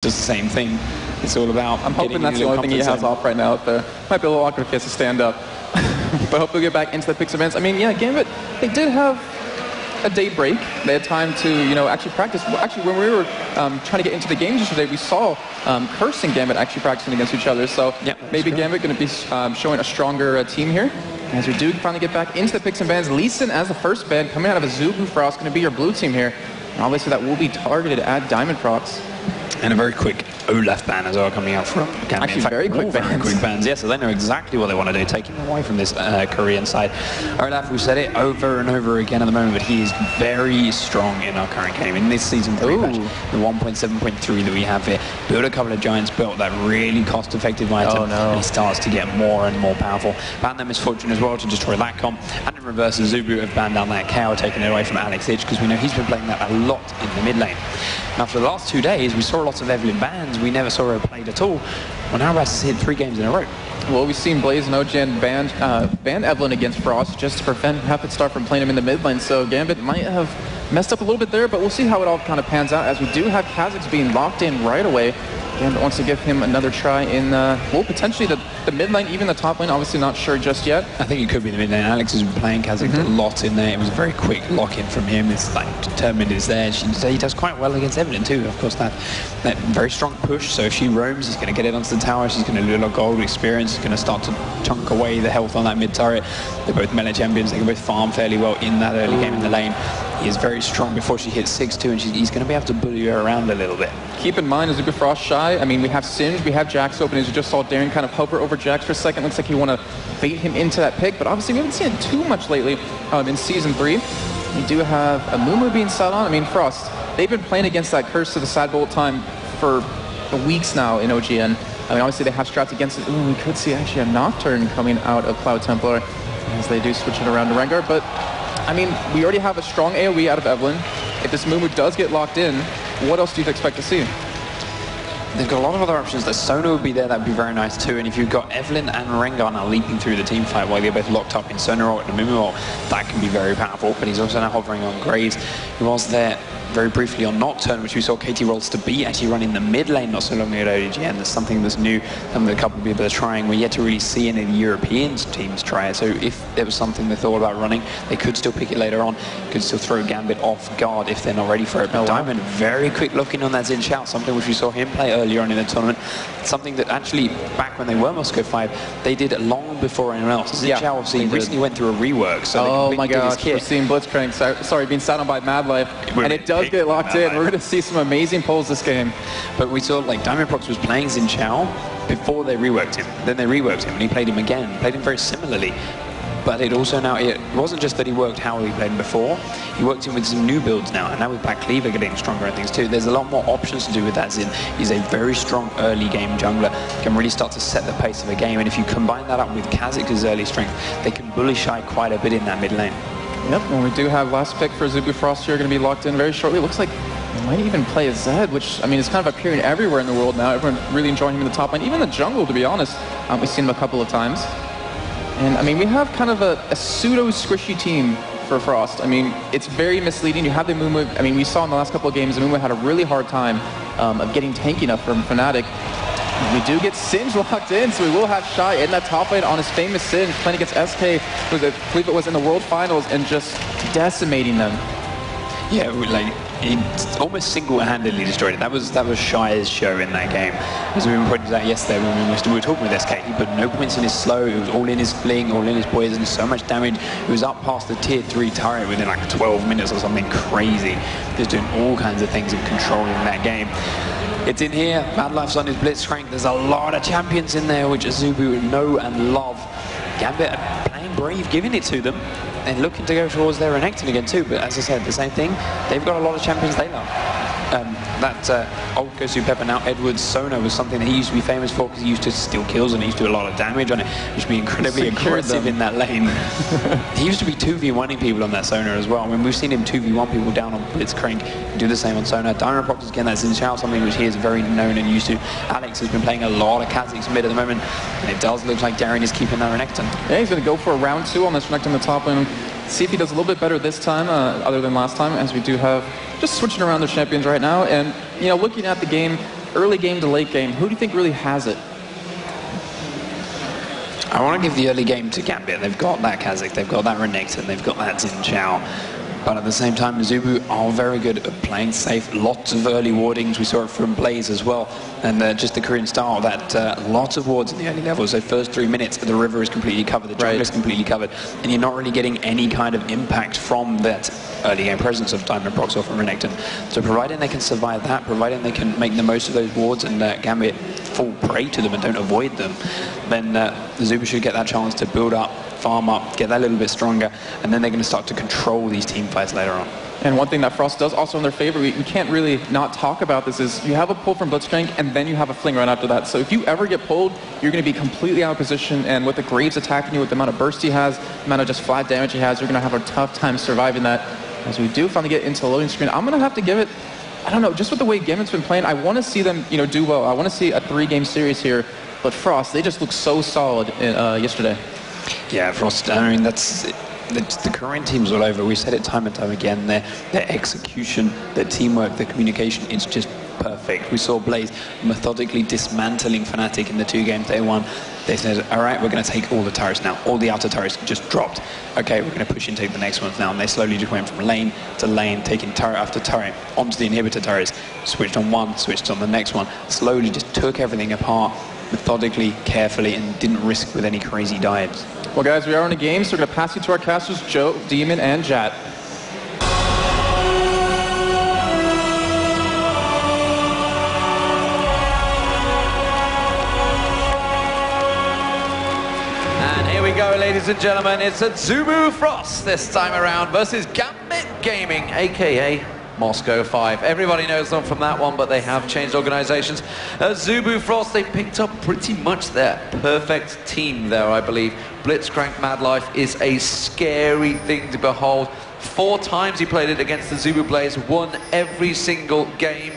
just the same thing. It's all about. I'm hoping that's the only thing he has off right now. There might be a little awkward if he has to stand up, but hopefully we'll get back into the picks events. I mean, yeah, Gambit, they did have a day break. They had time to, actually practice. Well, actually, when we were trying to get into the games yesterday, we saw Curse and Gambit actually practicing against each other. So maybe Gambit going to be showing a stronger team here. As we do finally get back into the picks and bans, Lee Sin as the first ban coming out of Azubu Frost, going to be your blue team here. And obviously that will be targeted at Diamond Procs. And a very quick Olaf ban as well coming out from Gambit. Actually, very quick bans. Yeah, so they know exactly what they want to do, taking away from this Korean side. Olaf, we've said it over and over again at the moment, but he is very strong in our current game. In this season 3 patch, the 1.7.3 that we have here, build a couple of Giants built that really cost-effective item, and he starts to get more and more powerful. Ban that Misfortune as well to destroy that comp, and in reverse, Azubu have banned down that KO, taking it away from Alex Itch, because we know he's been playing that a lot in the mid lane. And after the last 2 days, we saw lots of Evelyn bans. We never saw her played at all. Well, now Raz has hit 3 games in a row. Well, we've seen Blaze and OGen ban Evelyn against Frost just to prevent Rapid Star from playing him in the mid lane. So Gambit might have messed up a little bit there, but we'll see how it all kind of pans out, as we do have Kha'Zix being locked in right away. Gambit wants to give him another try in, well, potentially the mid lane, even the top lane. Obviously not sure just yet. I think it could be the mid lane. Alex has been playing Kha'Zix a lot in there. It was a very quick lock-in from him. It's like determined it's there. He does quite well against Evelyn too. Of course, that very strong push. So if she roams, he's going to get it onto the tower. She's going to lose a lot of gold experience. He's going to start to chunk away the health on that mid turret. They're both melee champions. They can both farm fairly well in that early game in the lane. He is very strong before she hits 6-2, and he's going to be able to bully her around a little bit. Keep in mind, Azubu Frost shy. I mean, we have Singe, we have Jax open. As you just saw Darren kind of hover over Jax for a second. Looks like he want to bait him into that pick, but obviously we haven't seen it too much lately in Season 3. We do have a Mumu being sat on. I mean, Frost, they've been playing against that Curse to the side bullet time for weeks now in OGN. I mean, obviously they have strats against it. Ooh, we could see actually a Nocturne coming out of Cloud Templar as they do switch it around to Rengar, but I mean, we already have a strong AoE out of Evelyn. If this Mumu does get locked in, what else do you expect to see? They've got a lot of other options. The Sona would be there, that would be very nice too. And if you've got Evelyn and Rengar now leaping through the team fight while they're both locked up in Sona ult and Mumu ult, that can be very powerful. But he's also now hovering on Graves. He was there very briefly on Nocturne, which we saw Katie Rolls to be actually running the mid lane not so long ago at OGN. That's something that's new, and a couple of people are trying. We're yet to really see any of the European teams try it. So if there was something they thought about running, they could still pick it later on, could still throw Gambit off guard if they're not ready for it. But Diamond, very quick looking on that Xin Zhao, something which we saw him play earlier on in the tournament. Something that actually, back when they were Moscow 5, they did long before anyone else. Xin Zhao obviously recently went through a rework. So oh my gosh, we're seeing Blitzcrank, sorry, being sat on by Mad Life, and it does get locked in. We're going to see some amazing pulls this game. But we saw like Diamond Procs was playing Xin Zhao before they reworked him. Then they reworked him and he played him again. Played him very similarly. But it also now, it wasn't just that he worked how he played him before, he worked him with some new builds now, and now with Black Cleaver getting stronger and things too, there's a lot more options to do with that Xin. He's a very strong early game jungler, can really start to set the pace of a game, and if you combine that up with Kha'Zix's early strength, they can bully shy quite a bit in that mid lane. Yep, and we do have last pick for Azubu Frost here, going to be locked in very shortly. It looks like they might even play a Zed, which, I mean, is kind of appearing everywhere in the world now. Everyone really enjoying him in the top lane, even the jungle, to be honest. We've seen him a couple of times. And, I mean, we have kind of a pseudo-squishy team for Frost. I mean, it's very misleading. You have the Mumu. I mean, we saw in the last couple of games, the Mumu had a really hard time of getting tanky enough from Fnatic. We do get Singe locked in, so we will have Shy in that top lane on his famous Singe, playing against SK, who I believe it was in the World Finals, and just decimating them. Yeah, like, he almost single-handedly destroyed it. That was Shy's show in that game. As we pointed out yesterday when we were talking with SK, he put no points in his slow, it was all in his fling, all in his poison, so much damage. He was up past the tier 3 turret within like 12 minutes or something crazy. Just doing all kinds of things and controlling that game. It's in here, Mad Life's on his Blitzcrank. There's a lot of champions in there which Azubu know and love. Gambit playing brave, giving it to them, and looking to go towards their Renekton again too. But as I said, the same thing, they've got a lot of champions they love. That old Gosu Pepper, now Edward's Sona, was something that he used to be famous for because he used to steal kills and he used to do a lot of damage on it, which would be incredibly aggressive in that lane. He used to be 2v1ing people on that Sona as well. I mean, we've seen him 2v1 people down on Blitzcrank, do the same on Sona. Diamond Procs again, that's Xin Zhao, something which he is very known and used to. Alex has been playing a lot of Kha'Zix mid at the moment, and it does look like Darren is keeping that Renekton. Yeah, he's going to go for a round 2 on this Renekton in the top lane. See if he does a little bit better this time, other than last time, as we do have just switching around the champions right now. And, you know, looking at the game, early game to late game, who do you think really has it? I want to give the early game to Gambit. They've got that Kazakh, they've got that Renekton, they've got that Xin Chao. But at the same time, Azubu are very good at playing safe. Lots of early wardings. We saw it from Blaze as well. And just the Korean style, that lots of wards in the early levels. So first 3 minutes, the river is completely covered, the jungle is completely covered. And you're not really getting any kind of impact from that early game presence of Diamond Prox or from Renekton. So providing they can survive that, providing they can make the most of those wards and Gambit fall prey to them and don't avoid them, then Azubu should get that chance to build up, farm up, get that a little bit stronger, and then they're going to start to control these team fights later on. And one thing that Frost does also in their favor, we can't really not talk about this, is you have a pull from Blitzcrank and then you have a fling right after that. So if you ever get pulled, you're going to be completely out of position, and with the Graves attacking you, with the amount of burst he has, the amount of just flat damage he has, you're going to have a tough time surviving that. As we do finally get into the loading screen, I'm going to have to give it, I don't know, just with the way Gambit's been playing, I want to see them, do well. I want to see a 3-game series here, but Frost, they just look so solid yesterday. Yeah, Frost, I mean, the Korean teams all over. We've said it time and time again. Their execution, their teamwork, their communication, it's just perfect. We saw Blaze methodically dismantling Fnatic in the 2 games they won. They said, all right, we're going to take all the turrets now. All the outer turrets just dropped. Okay, we're going to push into the next ones now. And they slowly just went from lane to lane, taking turret after turret onto the inhibitor turrets. Switched on one, switched on the next one. Slowly just took everything apart, methodically, carefully, and didn't risk with any crazy dives. Well, guys, we are in a game, so we're going to pass you to our casters, Joe, Demon, and Jat. And here we go, ladies and gentlemen. It's Azubu Frost this time around versus Gambit Gaming, a.k.a. Moscow 5. Everybody knows them from that one, but they have changed organizations. Azubu Frost, they picked up pretty much their perfect team there, I believe. Blitzcrank Madlife is a scary thing to behold. 4 times he played it against the Azubu Blaze, won every single game.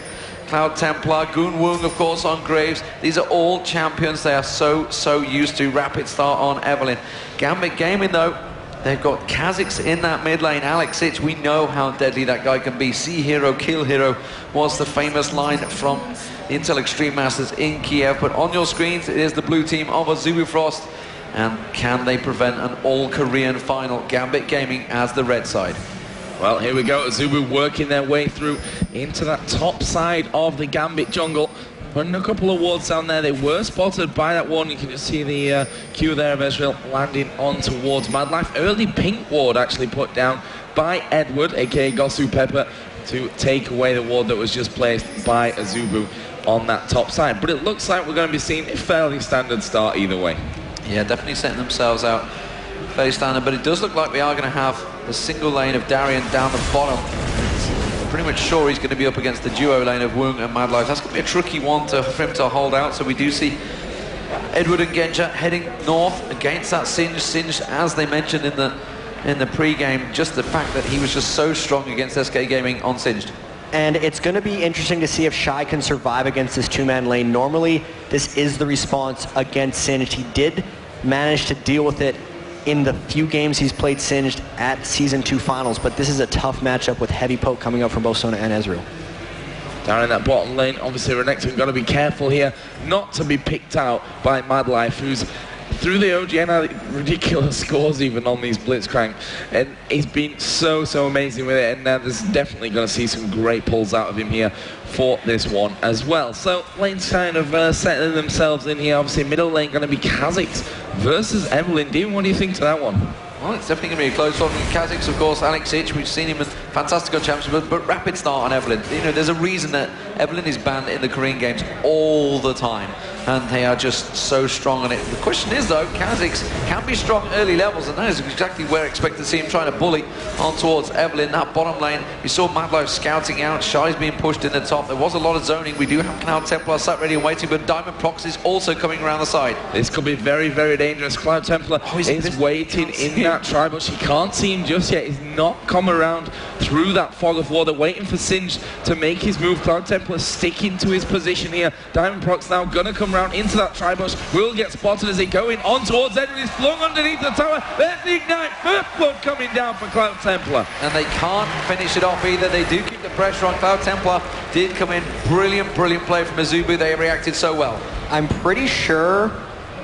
Cloud Templar, Goon Woong, of course, on Graves. These are all champions they are so used to. Rapid start on Evelyn. Gambit Gaming, though, they've got Kazakhs in that mid lane. Alex Ich, we know how deadly that guy can be. See hero, kill hero was the famous line from the Intel Extreme Masters in Kiev. But on your screens, it is the blue team of Azubu Frost. And can they prevent an all-Korean final? Gambit Gaming as the red side. Well, here we go. Azubu working their way through into that top side of the Gambit jungle. Putting a couple of wards down there. They were spotted by that one. You can just see the Q there of Ezreal landing on towards Madlife. Early pink ward actually put down by Edward, aka Gosu Pepper, to take away the ward that was just placed by Azubu on that top side. But it looks like we're going to be seeing a fairly standard start either way. Yeah, definitely setting themselves out fairly standard, but it does look like we are going to have the single lane of Darien down the bottom. Pretty much sure he's going to be up against the duo lane of Woong and Madlife. That's going to be a tricky one for him to hold out. So we do see Edward and Genja heading north against that Singed. Singed, as they mentioned in the pre-game, just the fact that he was just so strong against SK Gaming on Singed. And it's going to be interesting to see if Shy can survive against this 2-man lane. Normally, this is the response against Singed. He did manage to deal with it in the few games he's played Singed at Season 2 Finals, but this is a tough matchup with heavy poke coming up from both Sona and Ezreal. Down in that bottom lane, obviously Renekton got to be careful here not to be picked out by Madlife, who's through the OGN had ridiculous scores even on these Blitzcrank, and he's been so amazing with it, and there's definitely going to see some great pulls out of him here for this one as well. So lanes kind of settling themselves in here. Obviously middle lane going to be Kazakhs versus Evelyn. Dean, what do you think to that one? Well, it's definitely going to be a close one. Kazakhs, of course, Alex Ich, we've seen him in fantastic on Championship, but rapid start on Evelyn. You know, there's a reason that Evelyn is banned in the Korean games all the time, and they are just so strong on it. The question is, though, Kazakhs can be strong early levels, and that is exactly where I expect to see him trying to bully on towards Evelyn. That bottom lane, we saw Madlife scouting out, Shy's being pushed in the top. There was a lot of zoning. We do have Cloud Templar sat ready and waiting, but Diamond Prox is also coming around the side. This could be very dangerous. Cloud Templar is waiting in that try, but she can't see him just yet. He's not come around through that fog of war. They're waiting for Singed to make his move. Cloud Templar sticking to his position here. Diamond Prox now gonna come come round into that tri-bush. Will get spotted as he going on towards Edwin. He's flung underneath the tower. There's the ignite. First blood coming down for Cloud Templar. And they can't finish it off either. They do keep the pressure on. Cloud Templar did come in. Brilliant, brilliant play from Azubu. They reacted so well. I'm pretty sure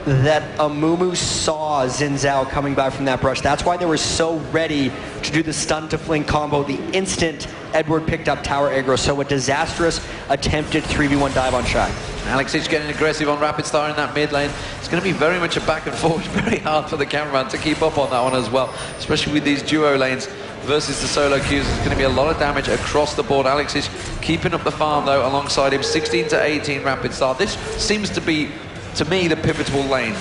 that Amumu saw Xin Zhao coming by from that brush. That's why they were so ready to do the stun to fling combo the instant Edward picked up tower aggro. So a disastrous attempted 3v1 dive on Shy. Alex is getting aggressive on Rapid Star in that mid lane. It's going to be very much a back and forth. Very hard for the cameraman to keep up on that one as well, especially with these duo lanes versus the solo queues. There's going to be a lot of damage across the board. Alex is keeping up the farm though alongside him. 16 to 18 Rapid Star. This seems to be, to me, the pivotal lane.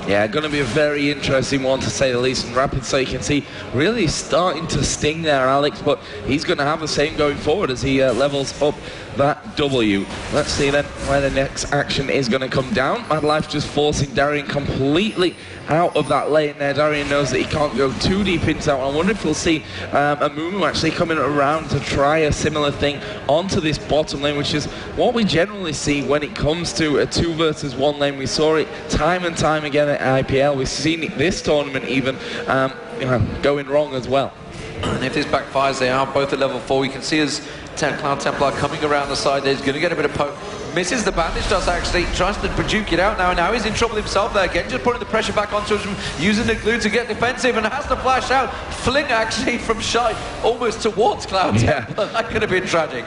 Yeah, going to be a very interesting one to say the least. And Rapid, so you can see, really starting to sting there, Alex, but he's going to have the same going forward as he levels up that W. Let's see then where the next action is going to come down. Madlife just forcing Darian completely out of that lane there. Darian knows that he can't go too deep into that one. I wonder if we'll see Amumu actually coming around to try a similar thing onto this bottom lane, which is what we generally see when it comes to a 2 versus 1 lane. We saw it time and time again at IPL. We've seen it this tournament even going wrong as well. And if this backfires, they are both at level 4. You can see as Cloud Templar coming around the side there. He's going to get a bit of poke. Misses the bandage, does actually. Tries to juke it out now. Now he's in trouble himself there again. Just putting the pressure back onto him, using the glue to get defensive, and has to flash out. Fling actually from Shy almost towards Cloud Templar. That could have been tragic.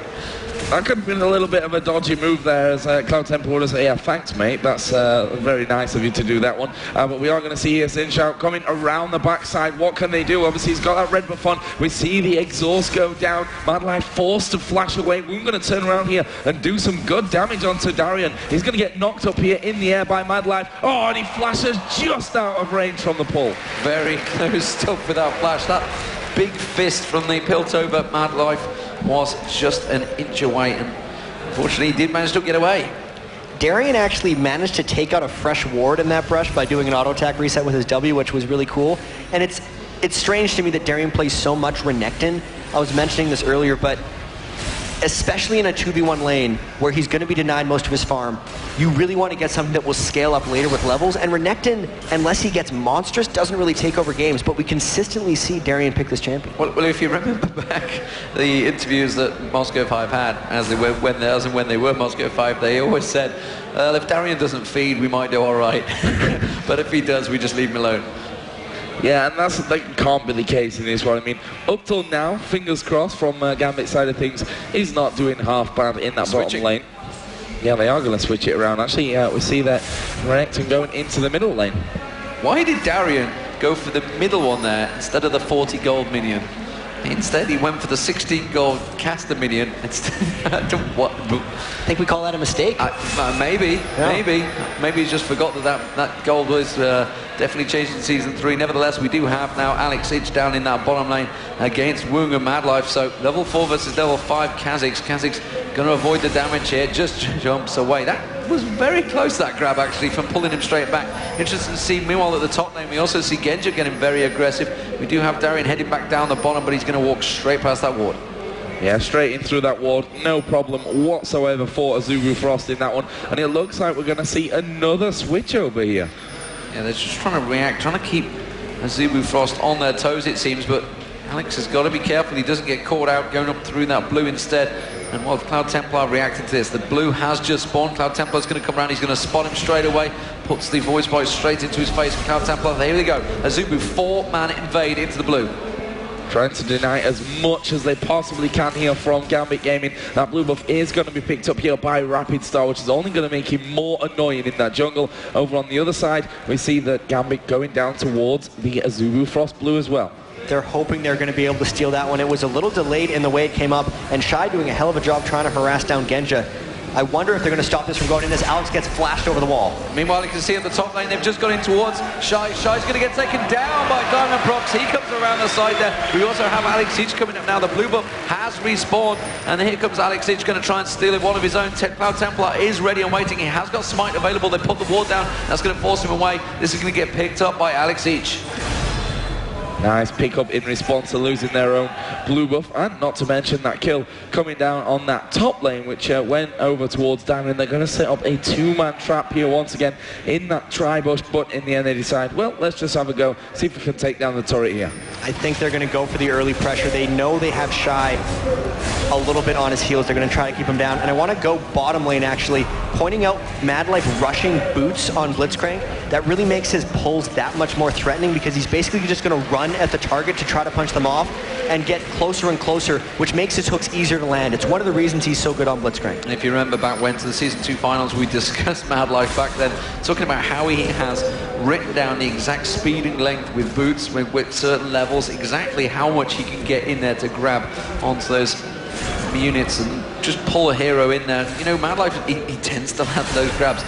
That could have been a little bit of a dodgy move there, as Cloud Templar would have said, yeah, thanks, mate. That's very nice of you to do that one. But we are going to see here Xin Zhao coming around the backside. What can they do? Obviously, he's got that red buff on. We see the exhaust go down. Madlife forced to flash away. We're going to turn around here and do some good damage onto Darian. He's going to get knocked up here in the air by Madlife. Oh, and he flashes just out of range from the pull. Very close stuff with that flash. That big fist from the Piltover Madlife was just an inch away, and unfortunately he did manage to get away. Darian actually managed to take out a fresh ward in that brush by doing an auto attack reset with his W, which was really cool. And it's strange to me that Darian plays so much Renekton. I was mentioning this earlier, but especially in a 2v1 lane where he's going to be denied most of his farm, you really want to get something that will scale up later with levels. And Renekton, unless he gets monstrous, doesn't really take over games, but we consistently see Darian pick this champion. Well, if you remember back the interviews that Moscow 5 had, as and when they were Moscow 5, they always said, if Darian doesn't feed, we might do all right. But if he does, we just leave him alone. Yeah, and that can't be the case in this one. I mean, up till now, fingers crossed from Gambit's side of things, he's not doing half bad in that bottom lane. Yeah, they are going to switch it around. Actually, we see that Renekton going into the middle lane. Why did Darian go for the middle one there instead of the 40 gold minion? Instead, he went for the 16 gold caster minion instead. What? I think we call that a mistake. Maybe. Maybe he just forgot that gold was definitely changed in Season 3. Nevertheless, we do have now Alex Itch down in that bottom lane against Woong and Madlife. So level 4 versus level 5 Kha'Zix. Kha'Zix going to avoid the damage here, just jumps away. That was very close, that grab actually, from pulling him straight back. Interesting to see. Meanwhile, at the top lane, we also see Genja getting very aggressive. We do have Darian heading back down the bottom, but he's going to walk straight past that ward. Yeah, straight in through that ward, no problem whatsoever for Azubu Frost in that one. And it looks like we're going to see another switch over here. Yeah, they're just trying to react, trying to keep Azubu Frost on their toes, it seems, but Alex has got to be careful he doesn't get caught out going up through that blue instead. And while Cloud Templar reacting to this, the blue has just spawned. Cloud Templar's going to come around, he's going to spot him straight away, puts the voice bite straight into his face for Cloud Templar. There we go, Azubu 4-man invade into the blue. Trying to deny as much as they possibly can here from Gambit Gaming. That blue buff is going to be picked up here by Rapid Star, which is only going to make him more annoying in that jungle. Over on the other side, we see that Gambit going down towards the Azubu Frost blue as well. They're hoping they're going to be able to steal that one. It was a little delayed in the way it came up, and Shy doing a hell of a job trying to harass down Genja. I wonder if they're going to stop this from going in as Alex gets flashed over the wall. Meanwhile, you can see at the top lane, they've just got in towards Shy. Shy's going to get taken down by Diamond Prox. He comes around the side there. We also have Alex Itch coming up now. The blue buff has respawned, and here comes Alex Itch going to try and steal it. One of his own. Cloud Templar is ready and waiting. He has got Smite available. They put the ward down. That's going to force him away. This is going to get picked up by Alex Itch. Nice pick-up in response to losing their own blue buff, and not to mention that kill coming down on that top lane, which went over towards Darian. They're going to set up a two-man trap here once again in that tri-bush, but in the end they decide, well, let's just have a go, see if we can take down the turret here. I think they're going to go for the early pressure. They know they have Shy a little bit on his heels. They're going to try to keep him down. And I want to go bottom lane, actually, pointing out Mad Life rushing boots on Blitzcrank. That really makes his pulls that much more threatening, because he's basically just going to run at the target to try to punch them off and get closer and closer, which makes his hooks easier to land. It's one of the reasons he's so good on Blitzcrank. And if you remember back when to the Season 2 finals, we discussed Mad Life back then, talking about how he has written down the exact speeding length with boots, with certain levels, exactly how much he can get in there to grab onto those units and just pull a hero in there. You know, Mad Life, he tends to land those grabs.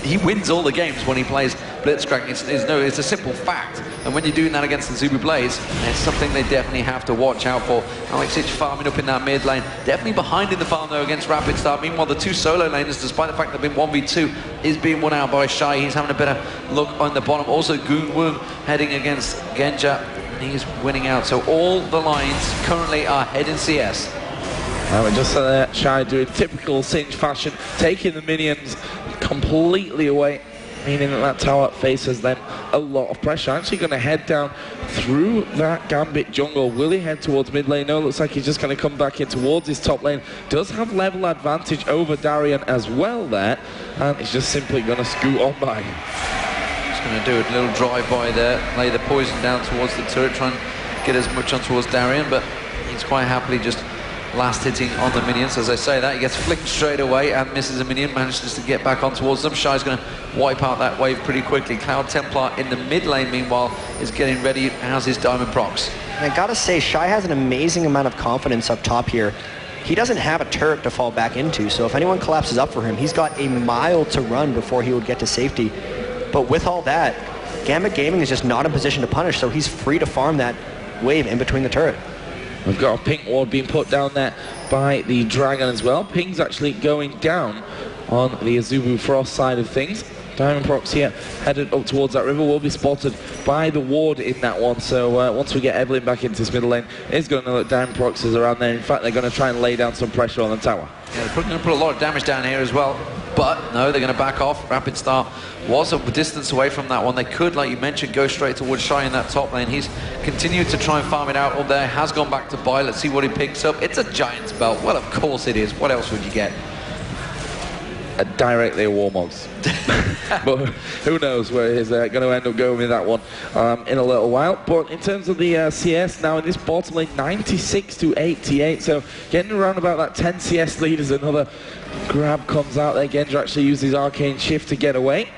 He wins all the games when he plays Blitzcrank. It's a simple fact. And when you're doing that against the Azubu Blaze, it's something they definitely have to watch out for. Alex Ich farming up in that mid lane. Definitely behind in the farm, though, against Rapid Star. Meanwhile, the two solo laners, despite the fact they've been 1v2, is being won out by Shy. He's having a better look on the bottom. Also, Goon Woon heading against Genja. And he's winning out. So all the lines currently are head in CS. Now we're just Shy doing typical Singe fashion, taking the minions completely away, meaning that tower faces them a lot of pressure. Actually going to head down through that Gambit jungle. Will he head towards mid lane? No, looks like he's just going to come back in towards his top lane. Does have level advantage over Darian as well there, and he's just simply going to scoot on by. Just going to do a little drive-by there, lay the poison down towards the turret, try and get as much on towards Darian, but he's quite happily just last hitting on the minions. As I say that, he gets flicked straight away and misses a minion, manages to get back on towards them. Shy's going to wipe out that wave pretty quickly. Cloud Templar in the mid lane, meanwhile, is getting ready. How's his diamond procs? And I gotta say, Shy has an amazing amount of confidence up top here. He doesn't have a turret to fall back into, so if anyone collapses up for him, he's got a mile to run before he would get to safety. But with all that, Gambit Gaming is just not in position to punish, so he's free to farm that wave in between the turret. We've got a pink ward being put down there by the Dragon as well. Ping's actually going down on the Azubu Frost side of things. Diamond Procs here headed up towards that river, will be spotted by the ward in that one. So once we get Evelyn back into this middle lane, it's going to know that Diamond Procs is around there. In fact, they're going to try and lay down some pressure on the tower. Yeah, they're going to put a lot of damage down here as well. But no, they're going to back off. Rapid Star was a distance away from that one. They could, like you mentioned, go straight towards Shy in that top lane. He's continued to try and farm it out up there. Has gone back to buy. Let's see what he picks up. It's a Giant's Belt. Well, of course it is. What else would you get? Directly a Warmogs. But who knows where he's going to end up going with that one in a little while. But in terms of the CS now in this bottom lane, 96 to 88. So getting around about that 10 CS lead as another grab comes out there. Genja actually used his arcane shift to get away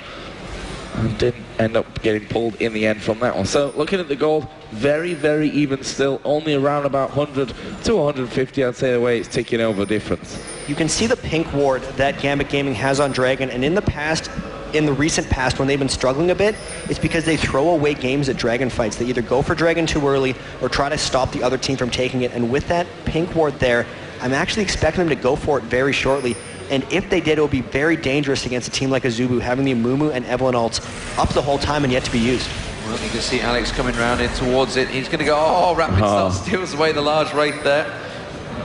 and didn't end up getting pulled in the end from that one. So looking at the gold, very, very even still, only around about 100 to 150, I'd say, the way it's ticking over difference. You can see the pink ward that Gambit Gaming has on Dragon, and in the recent past, when they've been struggling a bit, it's because they throw away games at Dragon fights. They either go for Dragon too early or try to stop the other team from taking it, and with that pink ward there, I'm actually expecting them to go for it very shortly. And if they did, it would be very dangerous against a team like Azubu, having the Amumu and Evelyn ults up the whole time and yet to be used. Well, you can see Alex coming round in towards it. He's going to go, oh, Rapid Star steals away the large wraith there.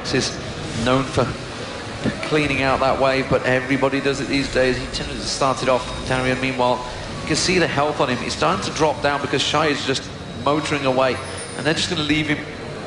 This is known for cleaning out that wave, but everybody does it these days. He started off, Darian, meanwhile, you can see the health on him. He's starting to drop down because Shy is just motoring away, and they're just going to leave him.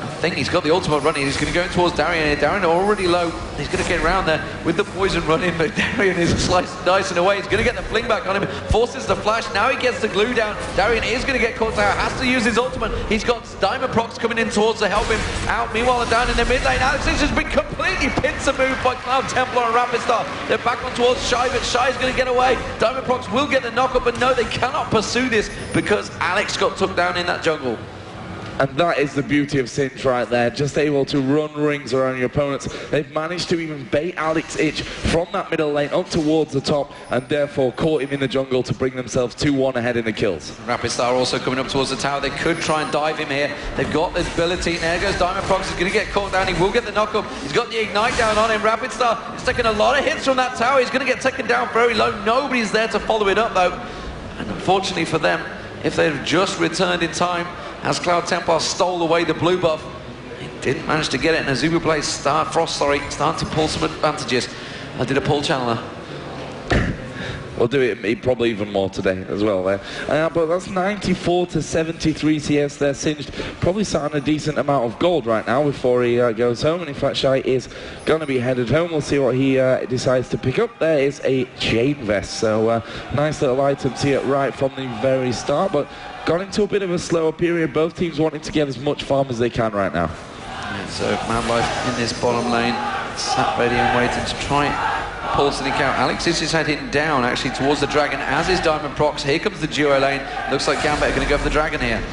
I think he's got the ultimate running. He's going to go towards Darian here. Darian already low. He's going to get around there with the poison running, but Darian is slicing away. He's going to get the fling back on him. Forces the flash. Now he gets the glue down. Darian is going to get caught out. Has to use his ultimate. He's got diamond procs coming in towards to help him out. Meanwhile, down in the mid lane, Alex has been completely pincer moved by Cloud Templar and Rapid Star. They're back on towards Shy, but Shy is going to get away. Diamond procs will get the knockup, but no, they cannot pursue this because Alex got took down in that jungle. And that is the beauty of Singe right there, just able to run rings around your opponents. They've managed to even bait Alex Ich from that middle lane up towards the top, and therefore caught him in the jungle to bring themselves 2-1 ahead in the kills. Rapid Star also coming up towards the tower. They could try and dive him here. They've got this ability. There goes Diamond Procs. He's going to get caught down. He will get the knockup. He's got the ignite down on him. Rapid Star is taking a lot of hits from that tower. He's going to get taken down very low. Nobody's there to follow it up, though. And unfortunately for them, if they'd just returned in time, as Cloud Templar stole away the blue buff. He didn't manage to get it, and Azubu plays Frost, starting to pull some advantages. I did a pull channeler. We'll do it probably even more today as well there. But that's 94 to 73 CS there. Singed probably sat on a decent amount of gold right now before he goes home. And in fact, Shy is going to be headed home. We'll see what he decides to pick up. There is a chain vest. So nice little items here right from the very start. But got into a bit of a slower period. Both teams wanting to get as much farm as they can right now. Yeah, so Mad Life in this bottom lane, sat ready and waiting to try pull something out. Alex is just heading down actually towards the dragon, as is Diamond Prox. Here comes the duo lane. Looks like Gambit are going to go for the dragon here.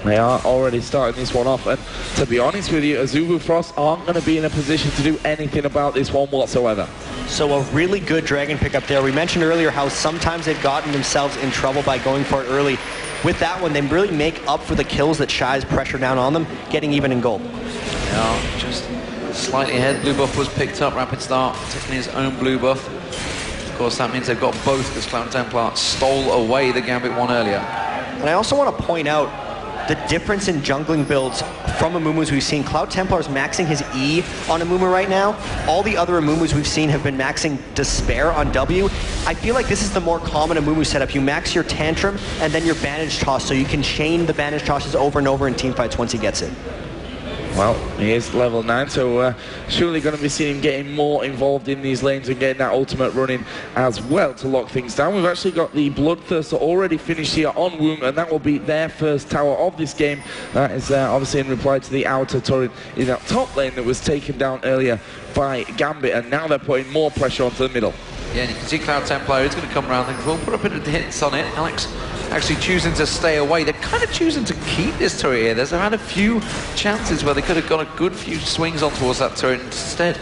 They are already starting this one off, and to be honest with you, Azubu Frost aren't going to be in a position to do anything about this one whatsoever. So a really good dragon pickup there. We mentioned earlier how sometimes they've gotten themselves in trouble by going for it early. With that one, they really make up for the kills that Shy's pressure down on them, getting even in gold. Yeah, just slightly ahead. Blue buff was picked up. Rapid Start taking his own blue buff. Of course, that means they've got both, because Cloud Templar stole away the Gambit one earlier. And I also want to point out the difference in jungling builds from Amumu's we've seen. Cloud Templar's maxing his E on Amumu right now. All the other Amumu's we've seen have been maxing Despair on W. I feel like this is the more common Amumu setup. You max your Tantrum and then your Bandage Toss, so you can chain the Bandage Tosses over and over in teamfights once he gets it. Well, he is level 9, so surely going to be seeing him getting more involved in these lanes and getting that ultimate running as well to lock things down. We've actually got the Bloodthirster already finished here on Woong, and that will be their first tower of this game. That is obviously in reply to the outer turret in that top lane that was taken down earlier by Gambit, and now they're putting more pressure onto the middle. Yeah, and you can see Cloud Templar is going to come around and we'll put a bit of hits on it. Alex actually choosing to stay away. They're kind of choosing to keep this turret here. There's had a few chances where they could have got a good few swings on towards that turret. Instead,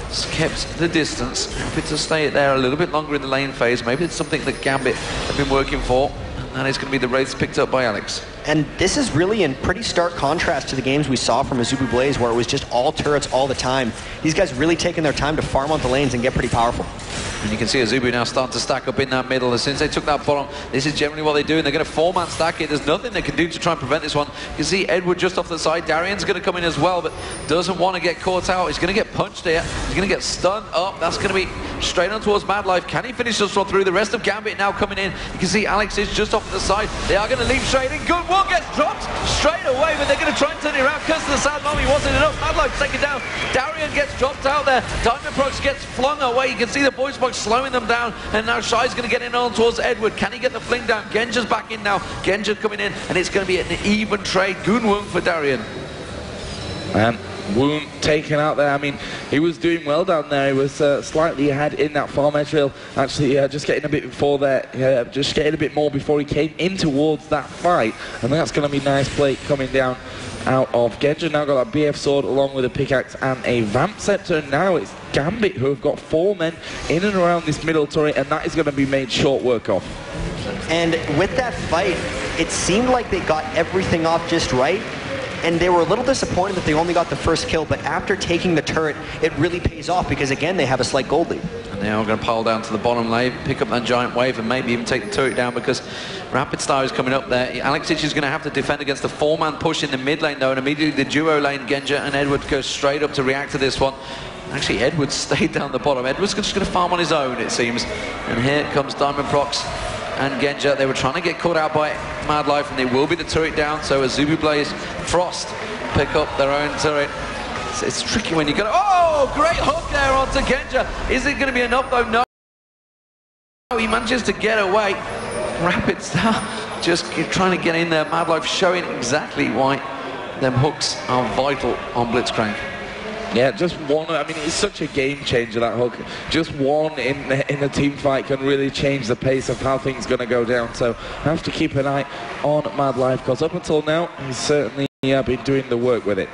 just kept the distance. Happy to stay there a little bit longer in the lane phase. Maybe it's something that Gambit have been working for. And it's going to be the wraiths picked up by Alex. And this is really in pretty stark contrast to the games we saw from Azubu Blaze, where it was just all turrets all the time. These guys really taking their time to farm on the lanes and get pretty powerful. And you can see Azubu now starting to stack up in that middle. As soon as they took that bottom, this is generally what they do, and they're going to 4-man stack it. There's nothing they can do to try and prevent this one. You can see Edward just off the side. Darian's going to come in as well, but doesn't want to get caught out. He's going to get punched here. He's going to get stunned up. That's going to be straight on towards Mad Life. Can he finish this one through? The rest of Gambit now coming in. You can see Alex is just off the side. They are going to leave straight in. Good one gets dropped straight away, but they're going to try and turn it around because the sad mommy wasn't enough. Mad Life taken down. Darian gets dropped out there. Diamond Prox gets flung away. You can see the voice box slowing them down. And now Shy's going to get in on towards Edward. Can he get the fling down? Genja's back in now. Genja coming in, and it's going to be an even trade. Goon Woong for Darian. Woong taken out there. I mean, he was doing well down there. He was slightly ahead in that farm edge rail. Actually, just getting a bit before there. Just getting a bit more before he came in towards that fight. And that's going to be nice play coming down out of Genja. Now got that BF sword along with a pickaxe and a vamp scepter. And now it's Gambit who have got 4 men in and around this middle turret, and that is going to be made short work of. And with that fight, it seemed like they got everything off just right. And they were a little disappointed that they only got the first kill, but after taking the turret, it really pays off because, again, they have a slight gold lead. And now we're going to pile down to the bottom lane, pick up that giant wave, and maybe even take the turret down because Rapid Star is coming up there. Alex is going to have to defend against the 4-man push in the mid lane, though, and immediately the duo lane, Genja and Edward, go straight up to react to this one. Actually, Edward stayed down the bottom. Edward's just going to farm on his own, it seems. And here comes Diamond Prox and Genja. They were trying to get caught out by Mad Life, and they will be the turret down. So Azubu Blaze, Frost pick up their own turret. It's tricky when you got. Oh, great hook there onto Genja. Is it going to be enough though? No. He manages to get away. Rapid Star just trying to get in there. Mad Life showing exactly why them hooks are vital on Blitzcrank. Yeah, just one. I mean, it's such a game changer, that hook. Just one in a team fight can really change the pace of how things going to go down. So I have to keep an eye on Mad Life, because up until now, he's certainly been doing the work with it.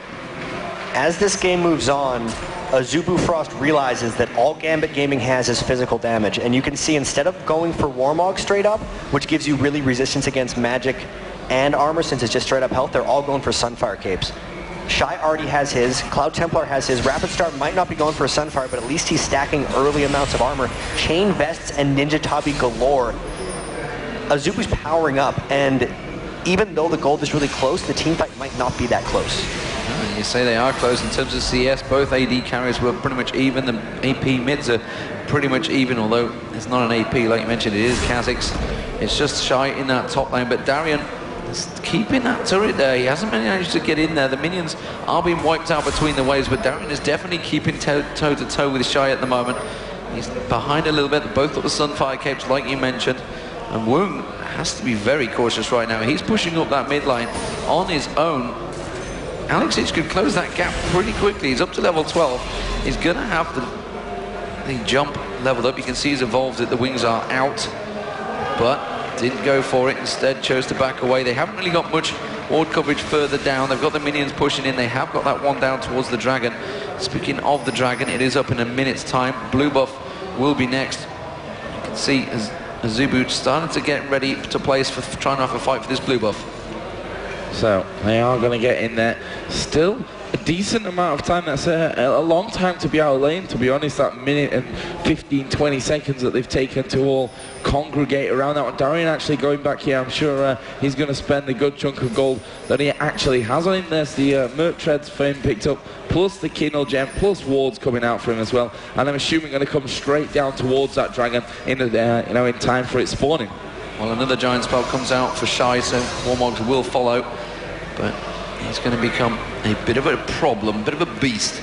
As this game moves on, Azubu Frost realizes that all Gambit Gaming has is physical damage. And you can see, instead of going for Warmog straight up, which gives you really resistance against magic and armor since it's just straight up health, they're all going for Sunfire Capes. Shy already has his, Cloud Templar has his, Rapid Star might not be going for a Sunfire, but at least he's stacking early amounts of armor. Chain Vests and Ninja Tabi galore. Azubu's powering up, and even though the gold is really close, the team fight might not be that close. You say they are close in terms of CS. Both AD carriers were pretty much even. The AP mids are pretty much even, although it's not an AP like you mentioned. It is Kha'Zix. It's just Shy in that top lane, but Darian is keeping that turret there. He hasn't managed to get in there. The minions are being wiped out between the waves, but Darian is definitely keeping toe-to-toe with Shy at the moment. He's behind a little bit. Both got the Sunfire capes, like you mentioned, and Woong has to be very cautious right now. He's pushing up that mid lane on his own. Alexic could close that gap pretty quickly. He's up to level 12. He's going to have the jump leveled up. You can see he's evolved it. The wings are out, but didn't go for it. Instead, chose to back away. They haven't really got much ward coverage further down. They've got the minions pushing in. They have got that one down towards the dragon. Speaking of the dragon, it is up in a minute's time. Blue buff will be next. You can see Azubu starting to get ready to place for trying to have a fight for this blue buff. So they are going to get in there. Still a decent amount of time. That's a long time to be out of lane, to be honest. That minute and 15-20 seconds that they've taken to all congregate around that one. Darian actually going back here, I'm sure he's going to spend a good chunk of gold that he actually has on him. There's the Merc Treads for him picked up, plus the Kindle Gem, plus wards coming out for him as well. And I'm assuming going to come straight down towards that dragon in in time for it spawning. Well, another giant spell comes out for Shy, so Warmogs will follow, but he's going to become a bit of a problem, a bit of a beast,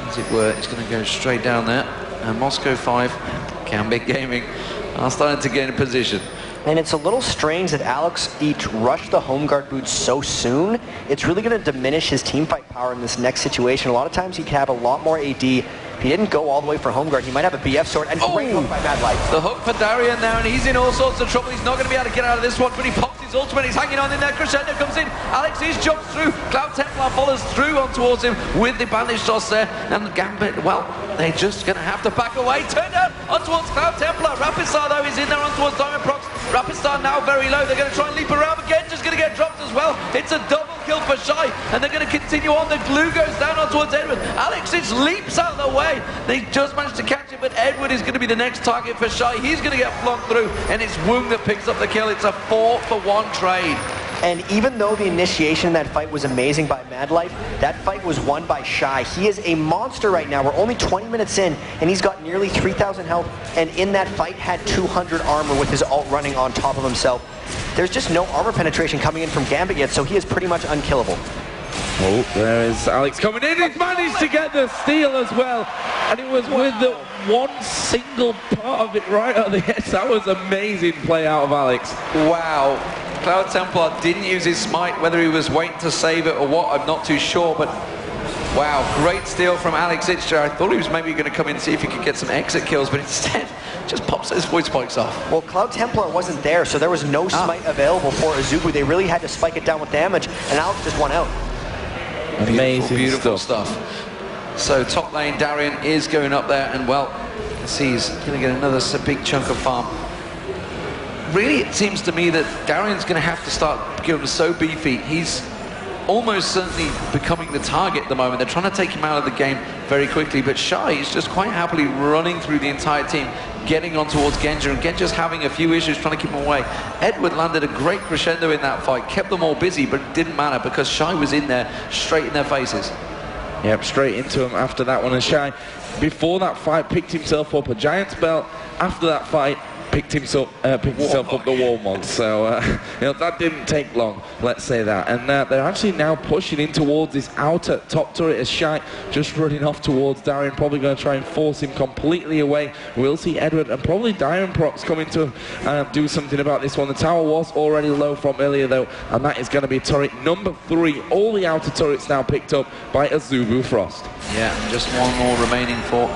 as it were. He's going to go straight down there, and Moscow 5, Gambit Gaming, are starting to get in position. And it's a little strange that Alex rushed the home guard boots so soon. It's really going to diminish his team fight power in this next situation. A lot of times he could have a lot more AD. If he didn't go all the way for home guard, he might have a BF sword, and great hook by Mad Life. The hook for Darian now, and he's in all sorts of trouble. He's not going to be able to get out of this one, but he pops his ultimate. He's hanging on in there. Crescendo comes in. Alexis jumps through. Cloud Templar follows through on towards him with the bandage toss there. And the Gambit, well, they're just going to have to back away. Turn down on towards Cloud Templar. Rapistar, though, is in there on towards Diamond Prox. Rapistar now very low. They're going to try and leap around again. Just going to get dropped as well. It's a double kill for Shy, and they're going to continue on. The glue goes down on towards Edward. Alexis leaps out of the way. They just managed to catch it, but Edward is going to be the next target for Shy. He's going to get flunked through, and it's Woong that picks up the kill. It's a 4-for-1 trade. And even though the initiation in that fight was amazing by Mad Life, that fight was won by Shy. He is a monster right now. We're only 20 minutes in, and he's got nearly 3,000 health, and in that fight had 200 armor with his ult running on top of himself. There's just no armor penetration coming in from Gambit yet, so he is pretty much unkillable. Oh, there is Alex coming in. He's managed to get the steal as well. And it was with the one single part of it right at the edge. That was amazing play out of Alex. Wow. Cloud Templar didn't use his smite, whether he was waiting to save it or what, I'm not too sure, but wow, great steal from Alex Itcher. I thought he was maybe going to come in and see if he could get some exit kills, but instead just pops his void spikes off. Well, Cloud Templar wasn't there, so there was no smite available for Azubu. They really had to spike it down with damage, and Alex just won out. Amazing, beautiful stuff. So top lane, Darian is going up there, and well, you can see he's going to get another big chunk of farm. Really, it seems to me that Darian's going to have to start becoming so beefy. He's almost certainly becoming the target at the moment. They're trying to take him out of the game very quickly, but Shy is just quite happily running through the entire team, getting on towards Genja, and Genja's having a few issues trying to keep him away. Edward landed a great crescendo in that fight, kept them all busy, but it didn't matter because Shy was in there, straight in their faces. Yep, straight into him after that one. And Shy, before that fight, picked himself up a Giant's Belt. After that fight, picked himself up the Warmog. So that didn't take long, let's say that. And they're actually now pushing in towards this outer top turret as Shy just running off towards Darian, probably going to try and force him completely away. We'll see Edward and probably Diamond Prox coming to do something about this one. The tower was already low from earlier though, and that is going to be turret number 3. All the outer turrets now picked up by Azubu Frost. Yeah, just one more remaining for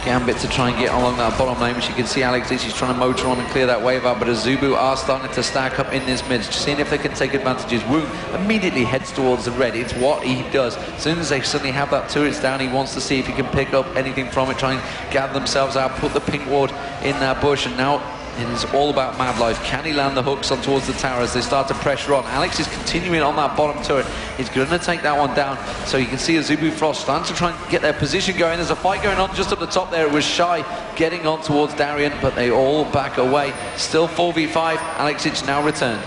Gambit to try and get along that bottom lane, which you can see Alex is trying to motor on and clear that wave out, but Azubu are starting to stack up in this mid, just seeing if they can take advantages. Woong immediately heads towards the red. It's what he does. As soon as they suddenly have that turrets down, he wants to see if he can pick up anything from it, try and gather themselves out, put the pink ward in that bush, and now it is all about Mad Life. Can he land the hooks on towards the tower as they start to pressure on? Alex is continuing on that bottom turret. He's going to take that one down. So you can see Azubu Frost starting to try and get their position going. There's a fight going on just up the top there. It was Shy getting on towards Darian, but they all back away. Still 4v5. Alexic now returned.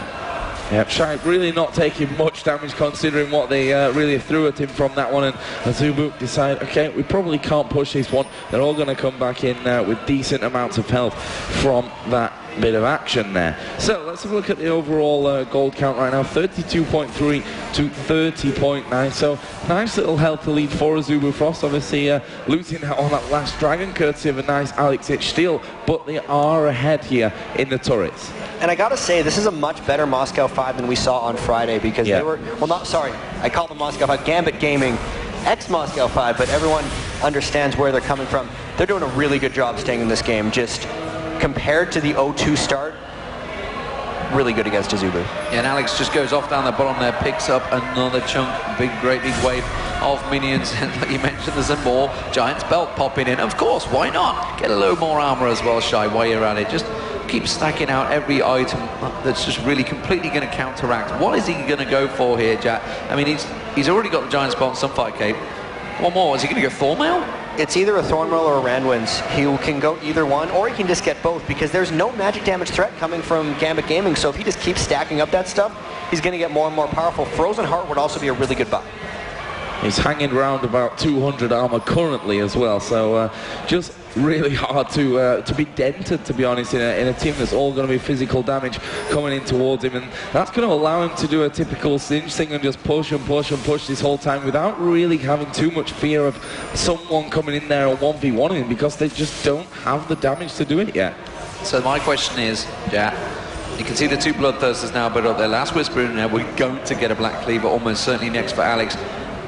Yeah, Shy really not taking much damage considering what they really threw at him from that one, and Azubu decide, okay, we probably can't push this one. They're all going to come back in with decent amounts of health from that bit of action there. So let's have a look at the overall gold count right now, 32.3 to 30.9. So nice little health lead for Azubu Frost, obviously losing out on that last dragon courtesy of a nice Alex Ich steal, but they are ahead here in the turrets. And I gotta say, this is a much better Moscow 5 than we saw on Friday, because they were, well, not, sorry, I call them Moscow 5, Gambit Gaming, ex-Moscow 5, but everyone understands where they're coming from. They're doing a really good job staying in this game, just compared to the 0-2 start, really good against Azubu. Yeah, and Alex just goes off down the bottom there, picks up another chunk, great big wave of minions. And like you mentioned, there's a more Giant's Belt popping in. Of course, why not? Get a little more armor as well, Shy, while you're at it. Just keep stacking out every item that's just really completely going to counteract. What is he going to go for here, Jack? I mean, he's already got the Giant's Belt and Sunfire Cape. One more, is he going to go Thornmail? It's either a Thornmail or a Randwinds. He can go either one, or he can just get both, because there's no magic damage threat coming from Gambit Gaming, so if he just keeps stacking up that stuff, he's going to get more and more powerful. Frozen Heart would also be a really good buy. He's hanging around about 200 armor currently as well, so just really hard to be dented, to be honest, in a team that's all going to be physical damage coming in towards him, and that's going to allow him to do a typical Singe thing and just push and push and push this whole time without really having too much fear of someone coming in there and 1v1 him, because they just don't have the damage to do it yet. So my question is, Jack, you can see the two Bloodthirsters now built up their last Whisper in there. We're going to get a Black Cleaver almost certainly next for Alex.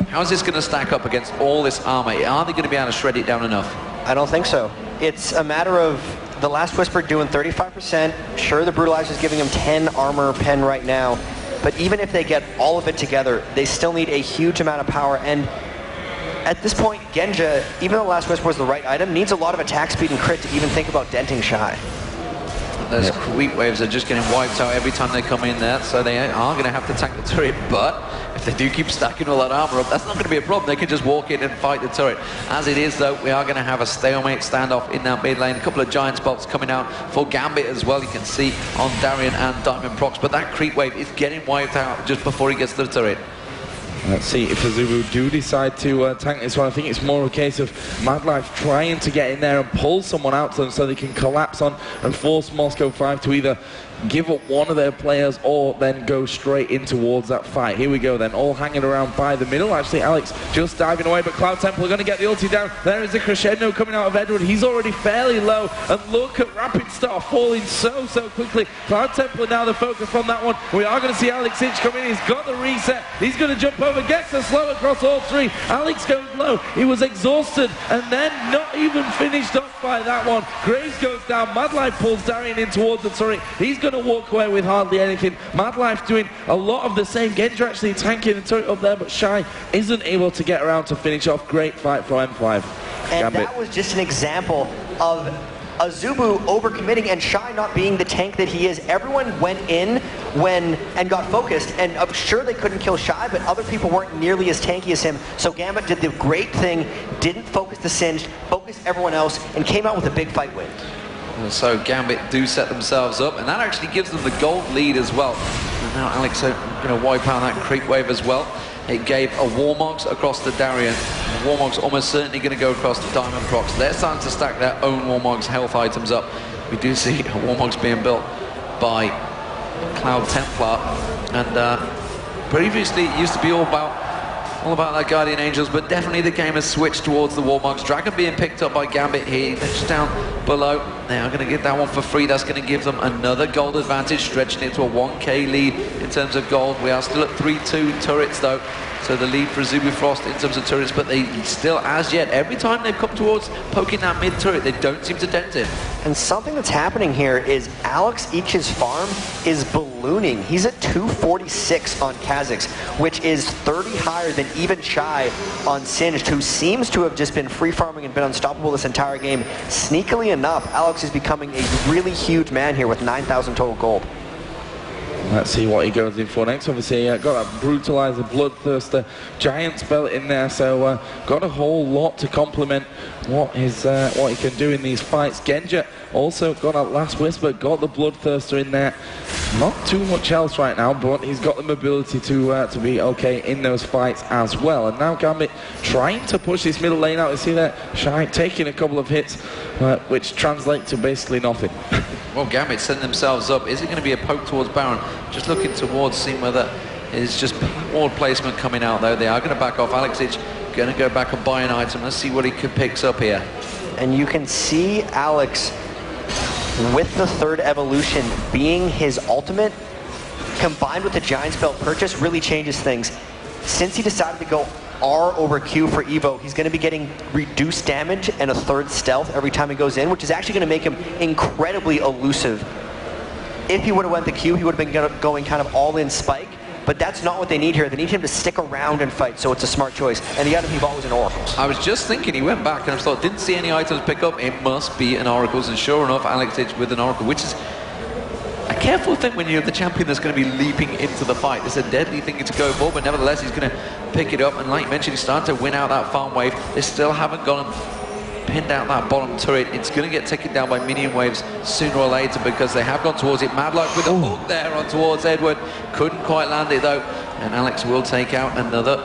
How is this going to stack up against all this armor? Are they going to be able to shred it down enough? I don't think so. It's a matter of the last Whisper doing 35%. Sure, the Brutalizer is giving him 10 armor pen right now, but even if they get all of it together, they still need a huge amount of power. And at this point, Genja, even though the last Whisper was the right item, needs a lot of attack speed and crit to even think about denting Shy. Those creep waves are just getting wiped out every time they come in there, so they are going to have to tank the turret, but if they do keep stacking all that armor up, that's not going to be a problem. They can just walk in and fight the turret. As it is, though, we are going to have a stalemate standoff in that mid lane. A couple of Giant spots coming out for Gambit as well, you can see on Darien and Diamond Prox, but that creep wave is getting wiped out just before he gets to the turret. Let's see if Azubu do decide to tank this one. I think it's more a case of Madlife trying to get in there and pull someone out to them so they can collapse on and force Moscow 5 to either give up one of their players or then go straight in towards that fight. Here we go then, all hanging around by the middle. Actually, Alex just diving away, but Cloud Temple are going to get the ulti down. There is a crescendo coming out of Edward. He's already fairly low, and look at Rapid Star falling so quickly. Cloud Temple now the focus on that one. We are going to see Alex Ich come in. He's got the reset. He's going to jump over, gets the slow across all three. Alex goes low. He was exhausted, and then not even finished off by that one. Graves goes down. Madlife pulls Darien in towards the turret. He's going to walk away with hardly anything. Madlife doing a lot of the same. Genja actually tanking the turret up there, but Shy isn't able to get around to finish off. Great fight from M5. And that was just an example of Azubu overcommitting and Shy not being the tank that he is. Everyone went in and got focused, and I'm sure they couldn't kill Shy, but other people weren't nearly as tanky as him. So Gambit did the great thing, didn't focus the Singed, focused everyone else, and came out with a big fight win. So Gambit do set themselves up, and that actually gives them the gold lead as well. And now Alex are going to wipe out that creep wave as well. It gave a Warmogs across the Darien. The Warmogs almost certainly going to go across the Diamond Prox. They're starting to stack their own Warmogs health items up. We do see Warmogs being built by Cloud Templar, and previously it used to be all about that Guardian Angels, but definitely the game has switched towards the Warmogs. Dragon being picked up by Gambit here, they're just down below. They are going to get that one for free. That's going to give them another gold advantage, stretching it to a 1k lead in terms of gold. We are still at 3-2 turrets though, so the lead for Azubu Frost in terms of turrets, but they still, as yet, every time they've come towards poking that mid turret, they don't seem to dent it. And something that's happening here is Alex Ich's farm is ballooning. He's at 246 on Kha'Zix, which is 30 higher than even Shy on Singed, who seems to have just been free farming and been unstoppable this entire game. Sneakily enough, Alex is becoming a really huge man here with 9,000 total gold. Let's see what he goes in for next. Obviously, got that Brutalizer, Bloodthirster, Giant's Belt in there, so got a whole lot to complement what he can do in these fights. Genja also got that last Whisper, got the Bloodthirster in there. Not too much else right now, but he's got the mobility to be okay in those fights as well. And now Gambit trying to push this middle lane out. You see that Shy taking a couple of hits, which translate to basically nothing. Well, Gambit setting themselves up. Is it going to be a poke towards Baron? Just looking towards, seeing whether it's just ward placement coming out, though. They are going to back off. Alexic going to go back and buy an item. Let's see what he picks up here. And you can see Alex, with the third evolution being his ultimate, combined with the Giant Spell purchase, really changes things. Since he decided to go R over Q for Evo, he's going to be getting reduced damage and a third stealth every time he goes in, which is actually going to make him incredibly elusive. If he would have went the Q, he would have been going kind of all-in spike, but that's not what they need here. They need him to stick around and fight, so it's a smart choice. And the item he bought was an Oracles. I was just thinking, he went back and I thought, didn't see any items pick up. It must be an Oracles, and sure enough, Alexic with an Oracle, which is a careful thing when you're the champion that's going to be leaping into the fight. It's a deadly thing to go for, but nevertheless, he's going to pick it up. And like you mentioned, he's starting to win out that farm wave. They still haven't gone and pinned out that bottom turret. It's going to get taken down by minion waves sooner or later because they have gone towards it. Madlock with a hook there on towards Edward. Couldn't quite land it though. And Alex will take out another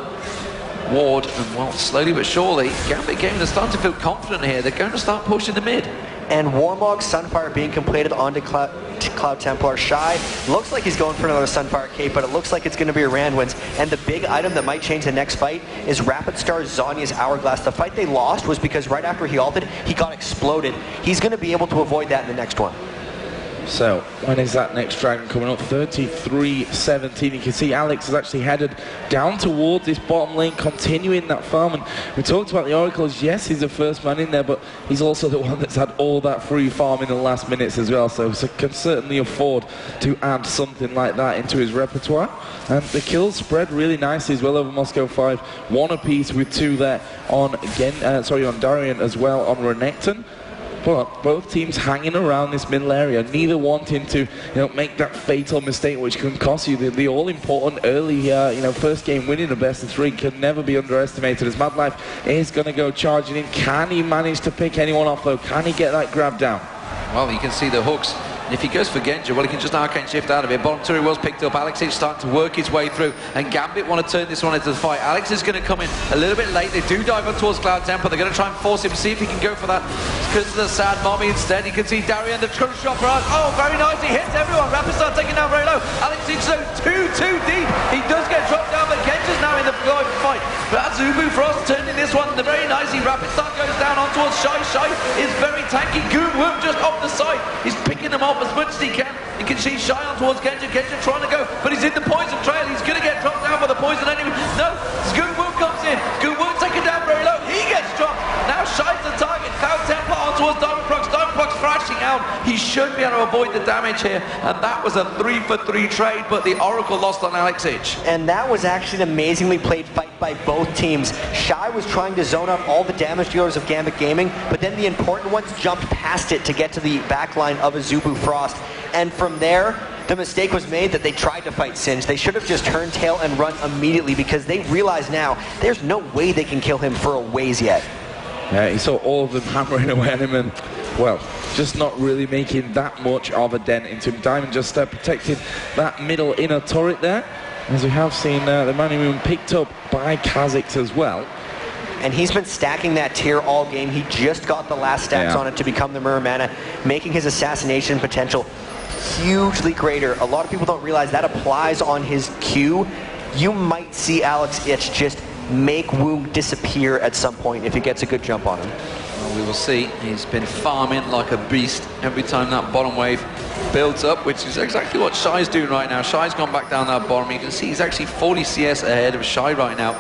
ward. And well, slowly but surely, Gambit Gaming are starting to feel confident here. They're going to start pushing the mid. And Warmog Sunfire being completed onto Cloud Templar. Shy looks like he's going for another Sunfire cape, but it looks like it's going to be a Randwinds. And the big item that might change the next fight is Rapid Star Zhonya's Hourglass. The fight they lost was because right after he ulted, he got exploded. He's going to be able to avoid that in the next one. So, when is that next dragon coming up? 33-17. You can see Alex has actually headed down towards this bottom lane, continuing that farm. And we talked about the Oracles. Yes, he's the first man in there, but he's also the one that's had all that free farm in the last minutes as well. So, can certainly afford to add something like that into his repertoire. And the kills spread really nicely as well over Moscow 5. One apiece with two there on on Darian as well on Renekton. But both teams hanging around this middle area, neither wanting to, make that fatal mistake which can cost you the all-important early, first game winning the best of three can never be underestimated. As Madlife is going to go charging in. Can he manage to pick anyone off though? Can he get that grab down? Well, you can see the hooks. And if he goes for Genja, well, he can just arcane shift out of it. Bottom turret was picked up. Alex is starting to work his way through. And Gambit want to turn this one into the fight. Alex is going to come in a little bit late. They do dive up towards Cloud Temple. They're going to try and force him, see if he can go for that. Because of the sad mommy instead. You can see Darian, the trunk shot for us. Oh, very nice. He hits everyone. Rapid Star taking down very low. Alex is so too deep. He does get dropped down, but Genja's now in the fight. But Azubu Frost turning this one very nicely. Rapid Star goes down on towards Shy. Shy is very tanky. Goon Whoop just off the side. He's picking them off as much as he can. You can see Shy on towards Genja. Genja trying to go, but he's in the poison trail. He's going to get dropped down by the poison anyway. No, Goon Whoop comes in. Goon Whoop taken down very low. He gets dropped. Now Shy's the target. Cloud Templar on towards Diamond Prox. Diamond Prox thrashing out. He should be able to avoid the damage here. And that was a 3-for-3 trade, but the Oracle lost on Alexic. And that was actually an amazingly played fight by both teams. Shy was trying to zone out all the damage dealers of Gambit Gaming, but then the important ones jumped past it to get to the backline of Azubu Frost. And from there, the mistake was made that they tried to fight Singe. They should have just turned tail and run immediately because they realize now there's no way they can kill him for a ways yet. Yeah, he saw all of them hammering away at him and, well, just not really making that much of a dent into him. Diamond just protected that middle inner turret there. As we have seen, the Mani Moon picked up by Kha'Zix as well. And he's been stacking that tier all game. He just got the last stacks on it to become the Mirror Mana, making his assassination potential hugely greater. A lot of people don't realize that applies on his Q. You might see Alex Itch just make Wound disappear at some point if he gets a good jump on him. Well, we will see. He's been farming like a beast every time that bottom wave builds up, which is exactly what Shy's doing right now. Shy's gone back down that bottom. You can see he's actually 40 CS ahead of Shy right now.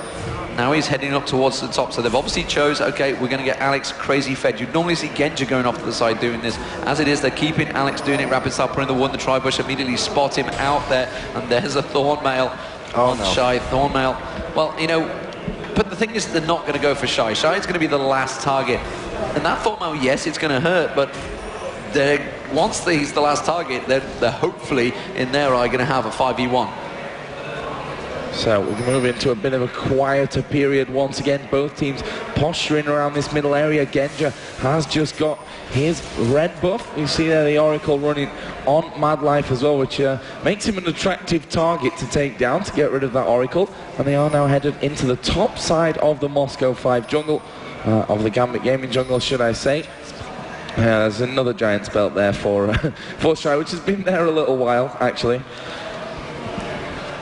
Now he's heading up towards the top, so they've obviously chose, okay, we're going to get Alex crazy fed. You'd normally see Genja going off to the side doing this. As it is, they're keeping Alex doing it. Rapid Star putting the one, the Tri-Bush immediately spot him out there, and there's a Thornmail on Shy. Thornmail, well, but the thing is, they're not going to go for Shy. Shy is going to be the last target. And that Thornmail, yes, it's going to hurt, but once he's the last target, they're hopefully, in their eye, going to have a 5v1. So we move into a bit of a quieter period once again. Both teams posturing around this middle area. Genja has just got his red buff. You see there the Oracle running on Mad Life as well, which makes him an attractive target to take down, to get rid of that Oracle. And they are now headed into the top side of the Moscow 5 jungle, of the Gambit Gaming jungle, should I say. There's another Giant's Belt there for Shy, which has been there a little while, actually.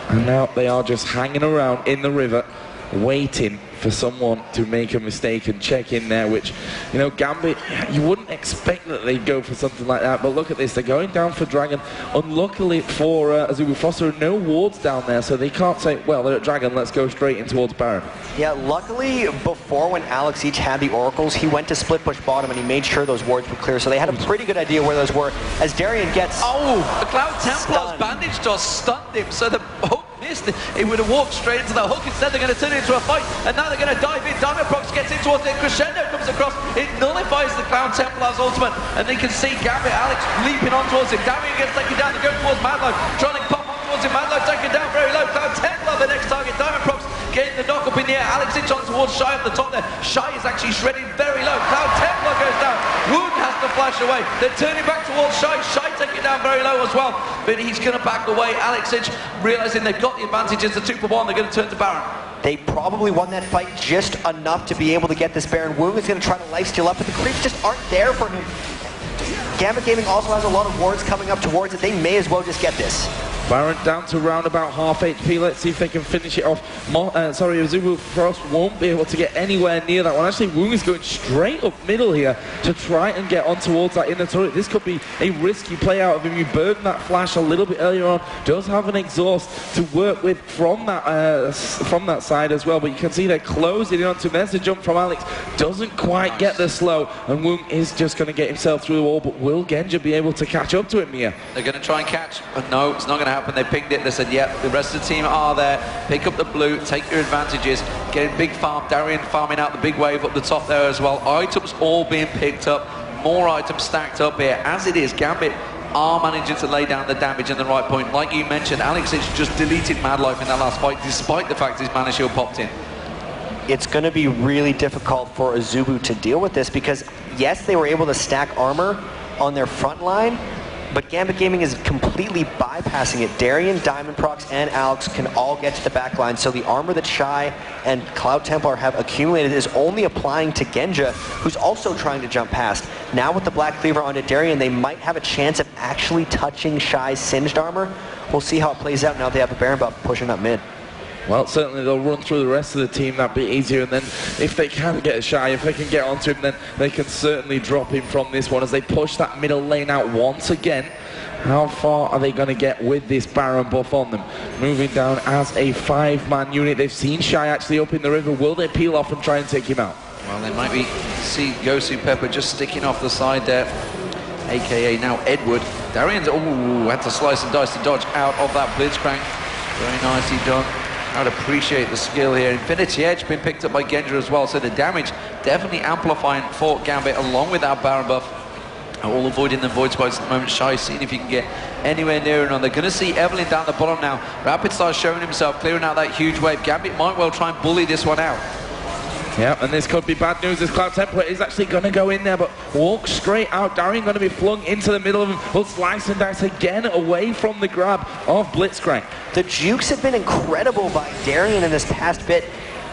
And now they are just hanging around in the river, waiting for someone to make a mistake and check in there, which, you know, Gambit, you wouldn't expect that they'd go for something like that, but look at this, they're going down for Dragon. Unluckily for Azubu Frost, there are no wards down there, so they can't say, well, they're at Dragon, let's go straight in towards Baron. Yeah, luckily, before when Alex each had the Oracles, he went to split push bottom and he made sure those wards were clear, so they had a pretty good idea where those were. As Darian gets the Cloud Templar's bandage just stunned him, so the hook missed. He would have walked straight into the hook. Instead, they're going to turn it into a fight, and now they're going to dive in. Diamond Prox gets in towards it. Crescendo comes across. It nullifies the Cloud Templar's ultimate, and they can see Gambit, Alex leaping on towards him. Darian gets taken down. They go towards Madlife, trying to pop on towards him. Madlife taken down very low. Cloud Templar, the next target. Diamond Prox getting the knock up in the air. Alex inch on towards Shy up the top there. Shy is actually shredding very low. Cloud Templar goes down. Wood has to flash away. They're turning back towards Shy. Shy taking down very low as well, but he's going to back away. Alex Inch realizing they've got the advantage. It's a 2-for-1. They're going to turn to Baron. They probably won that fight just enough to be able to get this Baron. Woong is going to try to lifesteal up, but the creeps just aren't there for him. Gambit Gaming also has a lot of wards coming up towards it. They may as well just get this. Baron down to round about half HP. Let's see if they can finish it off. Azubu Frost won't be able to get anywhere near that one. Actually, Woong is going straight up middle here to try and get on towards that inner turret. This could be a risky play out of him. You burned that flash a little bit earlier on. Does have an exhaust to work with from that side as well. But you can see they're closing in onto him. There's a jump from Alex. Doesn't quite get the slow. And Woong is just going to get himself through the wall. But will Genja be able to catch up to him here? They're going to try and catch, but no, it's not going to happen. They pinged it. They said, yep, the rest of the team are there. Pick up the blue, take your advantages, get a big farm. Darian farming out the big wave up the top there as well. Items all being picked up. More items stacked up here. As it is, Gambit are managing to lay down the damage in the right point. Like you mentioned, Alex Inch just deleted Mad Life in that last fight, despite the fact his mana shield popped in. It's going to be really difficult for Azubu to deal with this because, yes, they were able to stack armor on their front line, but Gambit Gaming is completely bypassing it. Darian, Diamond Prox, and Alex can all get to the back line, so the armor that Shy and Cloud Templar have accumulated is only applying to Genja, who's also trying to jump past. Now with the Black Cleaver onto Darian, they might have a chance of actually touching Shy's singed armor. We'll see how it plays out now they have a Baron buff pushing up mid. Well, certainly they'll run through the rest of the team that bit easier, and then if they can get Shy, if they can get onto him, then they can certainly drop him from this one as they push that middle lane out once again. How far are they going to get with this Baron buff on them? Moving down as a 5-man unit. They've seen Shy actually up in the river. Will they peel off and try and take him out? Well, they might be see Yosu Pepper just sticking off the side there, aka now Edward. Darian's had to slice and dice to dodge out of that Blitzcrank. Very nicely done. I'd appreciate the skill here. Infinity Edge been picked up by Genja as well, so the damage definitely amplifying for Gambit along with that Baron buff. All avoiding the void spikes at the moment. Shy seeing if you can get anywhere near and on. They're going to see Evelyn down the bottom now. Rapid starts showing himself, clearing out that huge wave. Gambit might well try and bully this one out. Yeah, and this could be bad news as Cloud Templar is actually going to go in there, but walk straight out. Darian going to be flung into the middle of him. Will slice and dice again away from the grab of Blitzcrank. The jukes have been incredible by Darian in this past bit.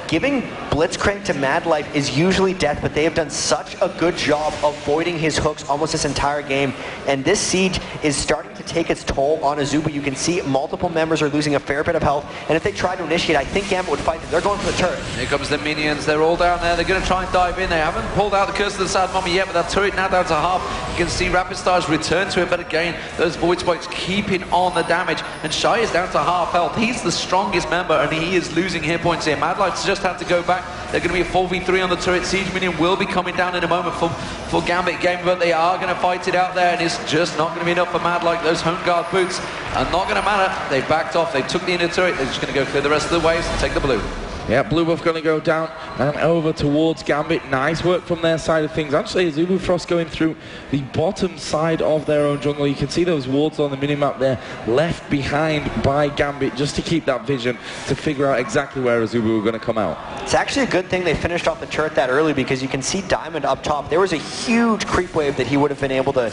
Giving Blitzcrank to Mad Life is usually death, but they have done such a good job avoiding his hooks almost this entire game. And this siege is starting to take its toll on Azubu. You can see multiple members are losing a fair bit of health. And if they try to initiate, I think Gambit would fight them. They're going for the turret. Here comes the minions. They're all down there. They're going to try and dive in. They haven't pulled out the Curse of the Sad Mummy yet, but that turret now down to half. You can see Rapid Stars return to it, but again, those Void Spikes keeping on the damage. And Shy is down to half health. He's the strongest member, and he is losing hit points here. Mad Life's just had to go back. They're going to be a 4v3 on the turret. Siege Minion will be coming down in a moment for Gambit Gaming, but they are going to fight it out there, and it's just not going to be enough for Mad Life. Those home guard boots are not going to matter. They backed off. They took the inner turret. They're just going to go clear the rest of the waves and take the blue. Yeah, blue buff going to go down and over towards Gambit. Nice work from their side of things. Actually, Azubu Frost going through the bottom side of their own jungle. You can see those wards on the minimap there, left behind by Gambit, just to keep that vision to figure out exactly where Azubu were going to come out. It's actually a good thing they finished off the turret that early, because you can see Diamond up top. There was a huge creep wave that he would have been able to,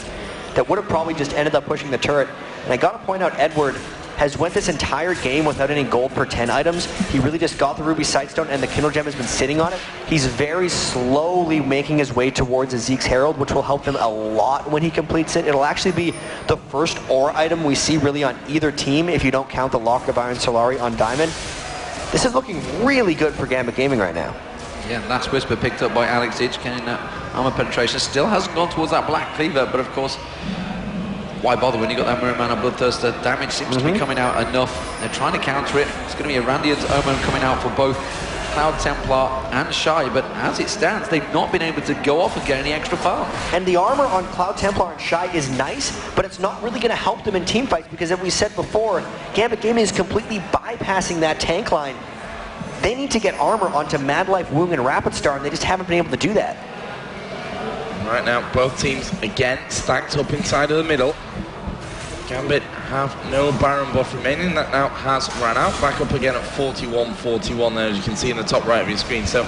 that would have probably just ended up pushing the turret. And I got to point out, Edward has went this entire game without any gold per 10 items. He really just got the Ruby Sightstone, and the Kindle Gem has been sitting on it. He's very slowly making his way towards a Zeke's Herald, which will help him a lot when he completes it. It'll actually be the first aura item we see really on either team, if you don't count the Lock of Iron Solari on Diamond. This is looking really good for Gambit Gaming right now. Yeah, Last Whisper picked up by Alex Itch, getting that armor penetration. Still hasn't gone towards that Black Cleaver, but of course, why bother when you got that Mirror Mana Bloodthirster? Damage seems to be coming out enough. They're trying to counter it. It's going to be a Randian's Omen coming out for both Cloud Templar and Shy, but as it stands, they've not been able to go off and get any extra farm. And the armor on Cloud Templar and Shy is nice, but it's not really going to help them in team fights, because as we said before, Gambit Gaming is completely bypassing that tank line. They need to get armor onto Mad Life, Woong, and Rapid Star, and they just haven't been able to do that. Right now, both teams again stacked up inside of the middle. Gambit have no Baron buff remaining. That now has ran out. Back up again at 41-41 there, as you can see in the top right of your screen. So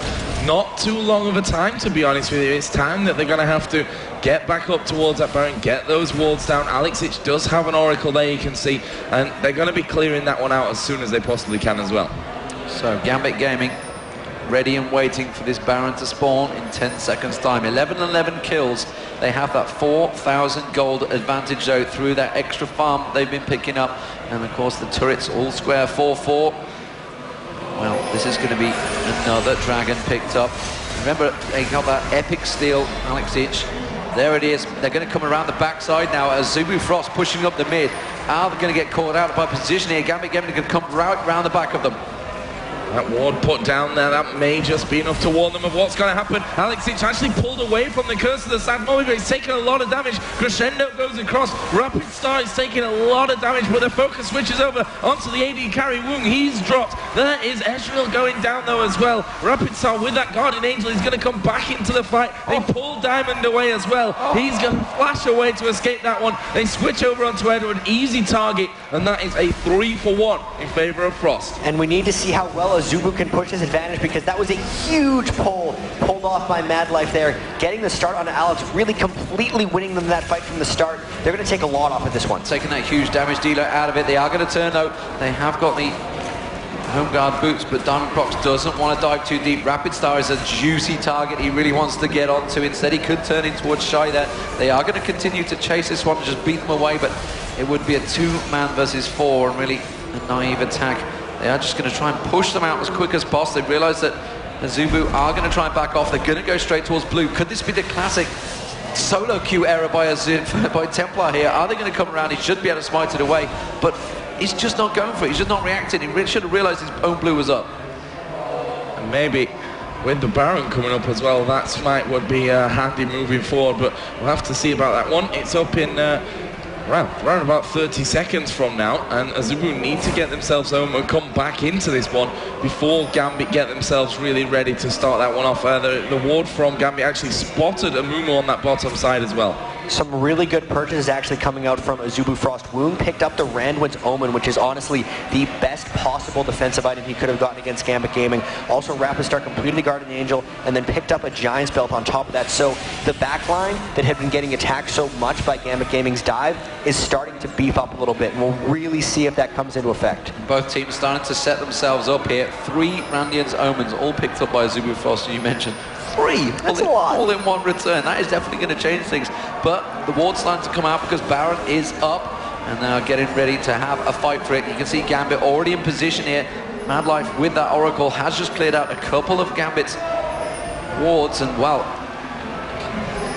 not too long of a time, to be honest with you. It's time that they're going to have to get back up towards that Baron, get those wards down. Alex Itch does have an Oracle there, you can see, and they're going to be clearing that one out as soon as they possibly can as well. So Gambit Gaming ready and waiting for this Baron to spawn in 10 seconds time. 11 kills. They have that 4,000 gold advantage though through that extra farm they've been picking up. And of course the turrets all square 4-4. Well, this is going to be another dragon picked up. Remember, they got that epic steal, Alex Itch. There it is. They're going to come around the backside now as Azubu Frost pushing up the mid. Are they going to get caught out by position here? Gambit Gaming can come right round the back of them. That ward put down there, that may just be enough to warn them of what's going to happen. Alex Itch actually pulled away from the Curse of the Sad Moment, but he's taking a lot of damage. Crescendo goes across. Rapid Star is taking a lot of damage, but the focus switches over onto the AD carry. Woong, he's dropped. There is Ezreal going down though as well. Rapid Star with that Guardian Angel is going to come back into the fight. They pull Diamond away as well. He's going to flash away to escape that one. They switch over onto Edward, easy target, and that is a 3-for-1 in favor of Frost. And we need to see how well Azubu can push his advantage, because that was a huge pulled off by Mad Life there. Getting the start on Alex, really completely winning them that fight from the start. They're going to take a lot off of this one. Taking that huge damage dealer out of it. They are going to turn though. They have got the home guard boots, but Diamond Prox doesn't want to dive too deep. Rapid Star is a juicy target he really wants to get onto. Instead, he could turn in towards Shy there. They are going to continue to chase this one and just beat them away, but it would be a 2-man versus 4 and really a naive attack. They are just going to try and push them out as quick as possible. They realize that Azubu are going to try and back off. They're going to go straight towards blue. Could this be the classic solo queue error by Templar here? Are they going to come around? He should be able to smite it away, but he's just not going for it. He's just not reacting. He really should have realized his own blue was up. And maybe with the Baron coming up as well, that smite would be handy moving forward, but we'll have to see about that one. It's up in around about 30 seconds from now, and Azubu need to get themselves home and come back into this one before Gambit get themselves really ready to start that one off. The ward from Gambit actually spotted Amumu on that bottom side as well. Some really good purchases actually coming out from Azubu Frost. Woong picked up the Randwin's Omen, which is honestly the best possible defensive item he could have gotten against Gambit Gaming. Also, Rapid Star completed the Guardian Angel and then picked up a Giant's Belt on top of that. So the backline that had been getting attacked so much by Gambit Gaming's dive is starting to beef up a little bit, and we'll really see if that comes into effect. Both teams starting to set themselves up here. 3 Randian's Omens, all picked up by Azubu Frost, you mentioned. 3! That's a lot. All in one return. That is definitely going to change things. But the ward's starting to come out because Baron is up, and they are getting ready to have a fight for it. You can see Gambit already in position here. Mad Life with that Oracle has just cleared out a couple of Gambit's wards, and well,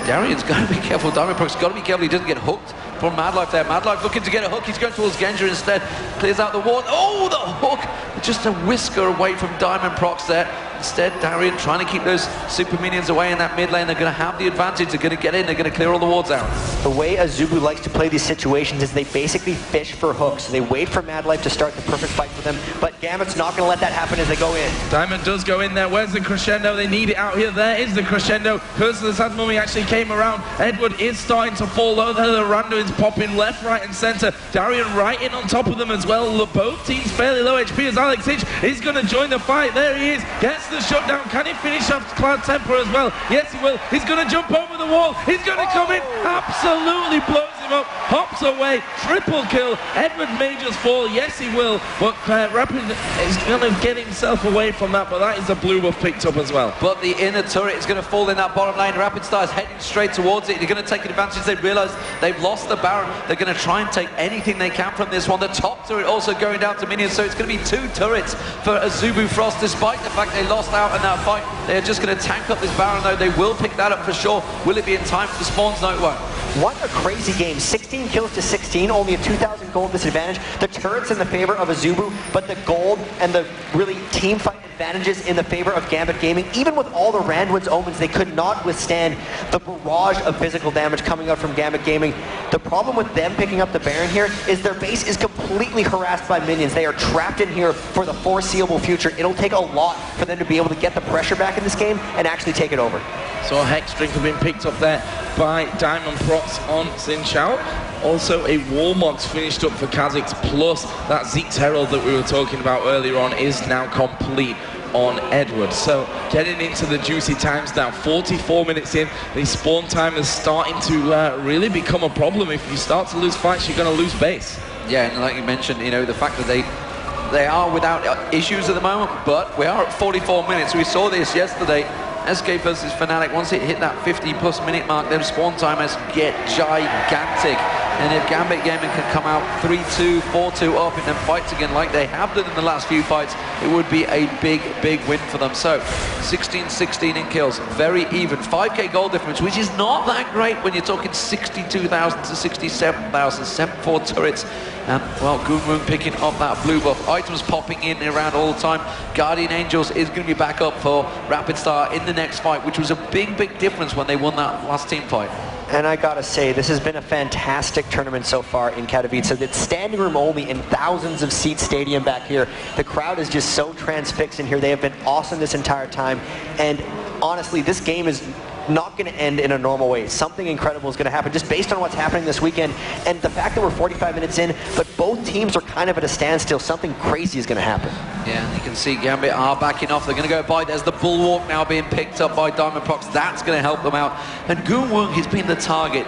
Darian's got to be careful. Diamond Pro's got to be careful he doesn't get hooked from Mad Life there. Mad Life looking to get a hook. He's going towards Genja instead. Clears out the ward. Oh, the hook! Just a whisker away from Diamond Prox there. Instead, Darien trying to keep those super minions away in that mid lane. They're going to have the advantage. They're going to get in. They're going to clear all the wards out. The way Azubu likes to play these situations is they basically fish for hooks. They wait for Mad Life to start the perfect fight for them, but Gambit's not going to let that happen as they go in. Diamond does go in there. Where's the crescendo? They need it out here. There is the crescendo. Curse of the Sad Mummy actually came around. Edward is starting to fall low there. The rando is popping left, right, and center. Darien right in on top of them as well. Both teams fairly low HP as Alex Hitch is going to join the fight. There he is. Gets the shutdown. Can he finish off Cloud Temper as well? Yes, he will. He's going to jump over the wall. He's going to come in. Absolutely blows him up. Hops away. Triple kill. Edward may just fall. Yes, he will. But Rapid is going to get himself away from that. But that is a blue buff picked up as well. But the inner turret is going to fall in that bottom lane. Rapid Star is heading straight towards it. They're going to take advantage. They realise they've lost the Baron. They're going to try and take anything they can from this one. The top turret also going down to minions. So it's going to be 2 turrets for Azubu Frost. Despite the fact they lost out in that fight, they are just going to tank up this Baron though. They will pick that up for sure. Will it be in time for the spawns? No, it won't. What a crazy game. 16 kills to 16, only a 2,000 gold disadvantage. The turret's in the favor of Azubu, but the gold and the really team fight advantages in the favor of Gambit Gaming. Even with all the Randwin's Omens, they could not withstand the barrage of physical damage coming out from Gambit Gaming. The problem with them picking up the Baron here is their base is completely harassed by minions. They are trapped in here for the foreseeable future. It'll take a lot for them to be able to get the pressure back in this game and actually take it over. So a Hex Drink have been picked up there by Diamond Prots on Xin Chao. Also a Warmox finished up for Kha'Zix, plus that Zeke's Herald that we were talking about earlier on is now complete on Edward. So getting into the juicy times now, 44 minutes in, the spawn time is starting to really become a problem. If you start to lose fights, you're going to lose base. Yeah, and like you mentioned, you know, the fact that they are without issues at the moment, but we are at 44 minutes. We saw this yesterday. SK versus Fnatic, once it hit that 50+ minute mark, their spawn time has get gigantic. And if Gambit Gaming can come out 3-2, 4-2 up in them fights again like they have done in the last few fights, it would be a big, big win for them. So 16-16 in kills, very even. 5k gold difference, which is not that great when you're talking 62,000 to 67,000, 7-4 turrets. And, well, Goonwoon picking up that blue buff. Items popping in and around all the time. Guardian Angels is going to be back up for Rapid Star in the next fight, which was a big, big difference when they won that last team fight. And I gotta say, this has been a fantastic tournament so far in Katowice. It's standing room only in thousands of seat stadium back here. The crowd is just so transfixed in here. They have been awesome this entire time. And honestly, this game is not going to end in a normal way. Something incredible is going to happen just based on what's happening this weekend. And the fact that we're 45 minutes in, but both teams are kind of at a standstill, something crazy is going to happen. Yeah, you can see Gambit are backing off. They're going to go by. There's the Bulwark now being picked up by Diamond Prox. That's going to help them out. And Goonwoon has been the target.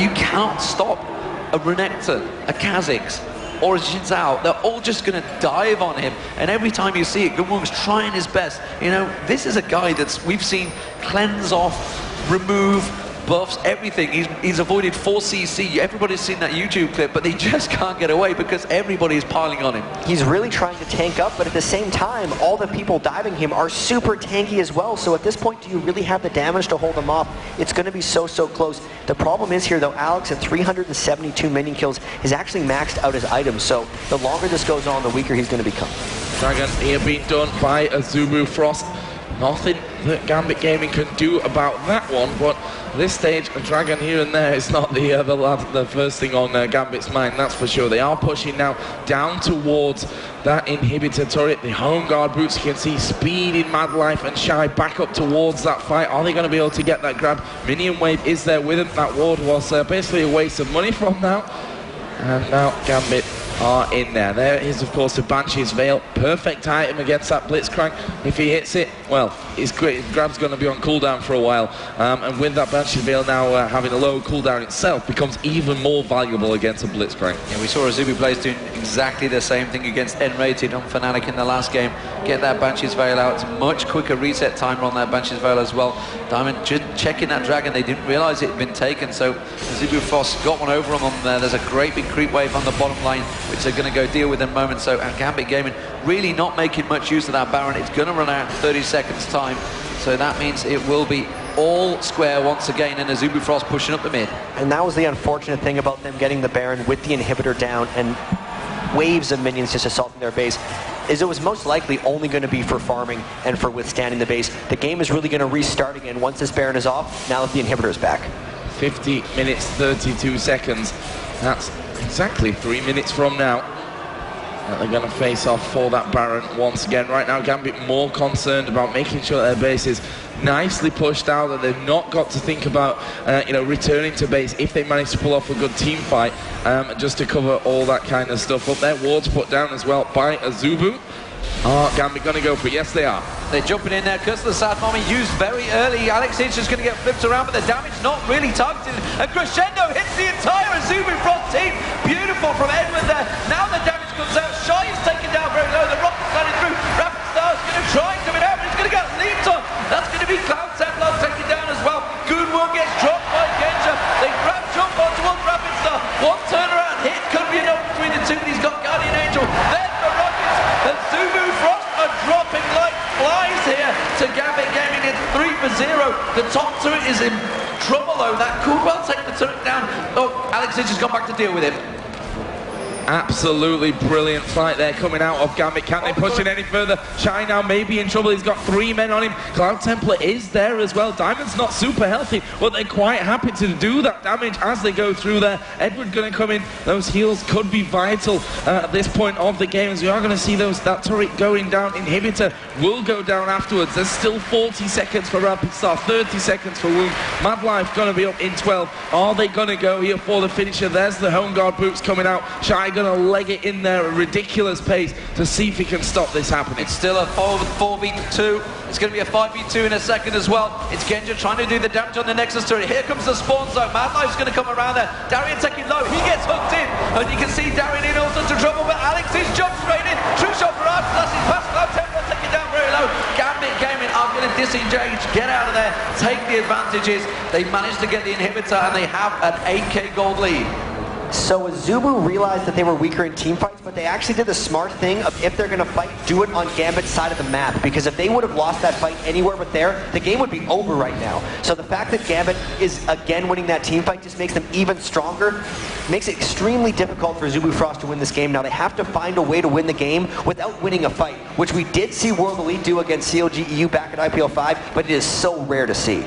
You can't stop a Renekton, a Kha'Zix, or a Xin Zhao. They're all just going to dive on him. And every time you see it, Goonwoon's trying his best. You know, this is a guy that's we've seen cleanse off, remove, buffs, everything. He's avoided 4cc. Everybody's seen that YouTube clip, but they just can't get away because everybody's piling on him. He's really trying to tank up, but at the same time, all the people diving him are super tanky as well. So at this point, do you really have the damage to hold him off? It's going to be so, so close. The problem is here, though, Alex at 372 minion kills is actually maxed out his items. So the longer this goes on, the weaker he's going to become. Dragon here being done by Azubu Frost. Nothing that Gambit Gaming can do about that one, but this stage, a Dragon here and there is not the first thing on Gambit's mind, that's for sure. They are pushing now down towards that inhibitor turret. The home guard boots, you can see speed in Mad Life and Shy back up towards that fight. Are they going to be able to get that grab? Minion wave is there with him. That ward was basically a waste of money from now. And now Gambit are in there. There is, of course, the Banshee's Veil. Perfect item against that Blitzcrank. If he hits it, well, his grab's going to be on cooldown for a while. And with that Banshee's Veil now having a low cooldown itself, becomes even more valuable against a Blitzcrank. Yeah, we saw Azubu players doing exactly the same thing against N-rated on Fnatic in the last game. Get that Banshee's Veil out. It's much quicker reset timer on that Banshee's Veil as well. Diamond just checking that Dragon. They didn't realize it had been taken, so Azubu Frost got one over them on there. There's a great big creep wave on the bottom line, which they're going to go deal with in a moment. So Gambit Gaming really not making much use of that Baron. It's going to run out in 30 seconds time. So that means it will be all square once again, and Azubu Frost pushing up the mid. And that was the unfortunate thing about them getting the Baron with the inhibitor down and waves of minions just assaulting their base. is it was most likely only going to be for farming and for withstanding the base. The game is really going to restart again once this Baron is off, now that the inhibitor is back. 50 minutes, 32 seconds. That's exactly 3 minutes from now. They're going to face off for that Baron once again. Right now, Gambit more concerned about making sure their base is nicely pushed out, that they've not got to think about returning to base if they manage to pull off a good team fight, just to cover all that kind of stuff up there. Wards put down as well by Azubu. Gambit going to go for it. Yes, they are. They're jumping in there because the Sad Mommy used very early. Alex is just going to get flipped around, but the damage not really targeted. And Crescendo hits the entire Azubu Frost team. Beautiful from Edward there. Now the damage comes out. Shy is taken down very low. The rocket's running through. Rapid Star's going to try and come it out, but it's going to get leaped on. That's going to be Cloud Templar taken down as well. Goonwon gets dropped by Genja. They grab jump on towards Rapid Star. One turnaround hit could be enough between the two, but he's got Guardian Angel. Then the rockets. And Azubu Frost are dropping like flies here to Gambit Gaming. It's 3 for 0. The top turret is in trouble though. That could well take the turret down. Oh, Alex has just gone back to deal with it. Absolutely brilliant fight there coming out of Gambit. Can't they push it any further? Shy now may be in trouble. He's got 3 men on him. Cloud Templar is there as well. Diamond's not super healthy, but they're quite happy to do that damage as they go through there. Edward going to come in. Those heals could be vital at this point of the game, as we are going to see that turret going down. Inhibitor will go down afterwards. There's still 40 seconds for Rapid Star, 30 seconds for Wound. Mad Life going to be up in 12. Are they going to go here for the finisher? There's the Home Guard boots coming out. Shy going to leg it in there at a ridiculous pace to see if he can stop this happening. It's still a 4v2. It's going to be a 5v2 in a second as well. It's Genja trying to do the damage on the Nexus turret. Here comes the spawn zone. Mad Life's going to come around there. Darien taking low. He gets hooked in. And you can see Darien in all sorts of trouble, but Alex is jump straight in. True shot for Arch. That's his pass. Cloud Templar taking down very low. Gambit Gaming are going to disengage. Get out of there. Take the advantages. They managed to get the inhibitor and they have an 8k gold lead. So Azubu realized that they were weaker in team fights, but they actually did the smart thing of, if they're going to fight, do it on Gambit's side of the map. Because if they would have lost that fight anywhere but there, the game would be over right now. So the fact that Gambit is again winning that team fight just makes them even stronger. Makes it extremely difficult for Azubu Frost to win this game. Now they have to find a way to win the game without winning a fight, which we did see World Elite do against CLG EU back at IPL 5, but it is so rare to see.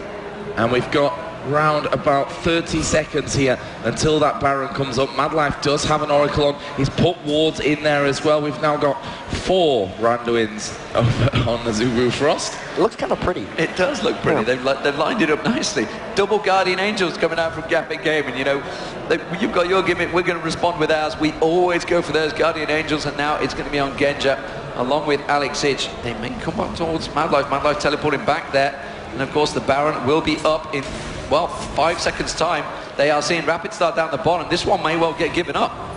And we've got round about 30 seconds here until that Baron comes up. Mad Life does have an Oracle on. He's put wards in there as well. We've now got 4 Randuins over on Azubu Frost. It looks kind of pretty. It does look pretty. Yeah. They've lined it up nicely. Double Guardian Angels coming out from Gambit Gaming. You know, you've got your gimmick. We're going to respond with ours. We always go for those Guardian Angels, and now it's going to be on Genja along with Alex Ich. They may come up towards Mad Life. Mad Life teleporting back there. And of course the Baron will be up in, well, 5 seconds time. They are seeing Rapid Star down the bottom. This one may well get given up.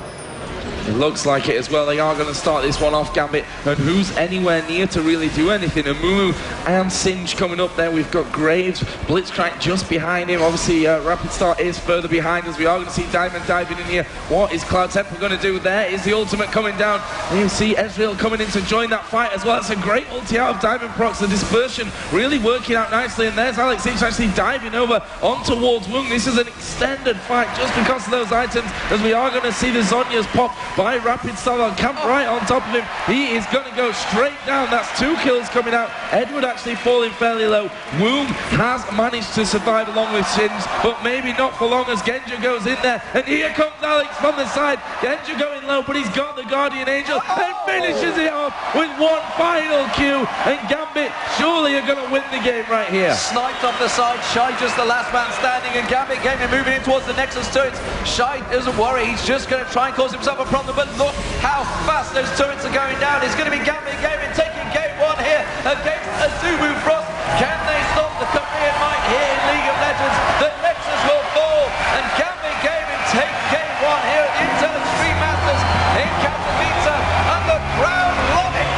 It looks like it as well. They are going to start this one off, Gambit. And who's anywhere near to really do anything? Amumu and Singe coming up there. We've got Graves, Blitzcrank just behind him. Obviously, Rapid Star is further behind us. We are going to see Diamond diving in here. What is Cloud Templar going to do? There is the ultimate coming down. And you see Ezreal coming in to join that fight as well. That's a great ulti out of Diamond Procs. The dispersion really working out nicely. And there's Alex H actually diving over on towards Wung. This is an extended fight just because of those items, as we are going to see the Zhonya's pop by Rapid Star. They'll camp right on top of him. He is going to go straight down. That's 2 kills coming out. Edward actually falling fairly low. Woong has managed to survive along with Shinj, but maybe not for long as Genja goes in there. And here comes Alex from the side. Genja going low, but he's got the Guardian Angel and finishes it off with one final Q. And Gambit surely are going to win the game right here. Sniped off the side. Shy just the last man standing, and Gambit Gaming moving in towards the Nexus turrets. Shy doesn't worry. He's just going to try and cause himself a problem. But look how fast those turrets are going down. It's going to be Gambit Gaming taking game 1 here against Azubu Frost. Can they stop the Korean might here in League of Legends? The Nexus will fall, and Gambit Gaming take game 1 here at the Intel Extreme Masters in Katowice, and the crowd love it.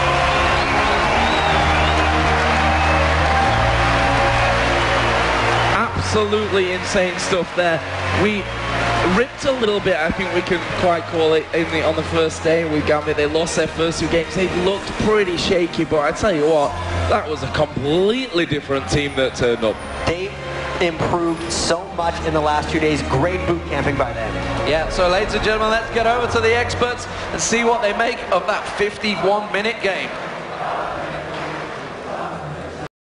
Absolutely insane stuff there. We ripped a little bit, I think we can quite call it, on the first day with Gambit. They lost their first 2 games. They looked pretty shaky, but I tell you what, that was a completely different team that turned up. They improved so much in the last 2 days. Great boot camping by them. Yeah, so ladies and gentlemen, let's get over to the experts and see what they make of that 51-minute game.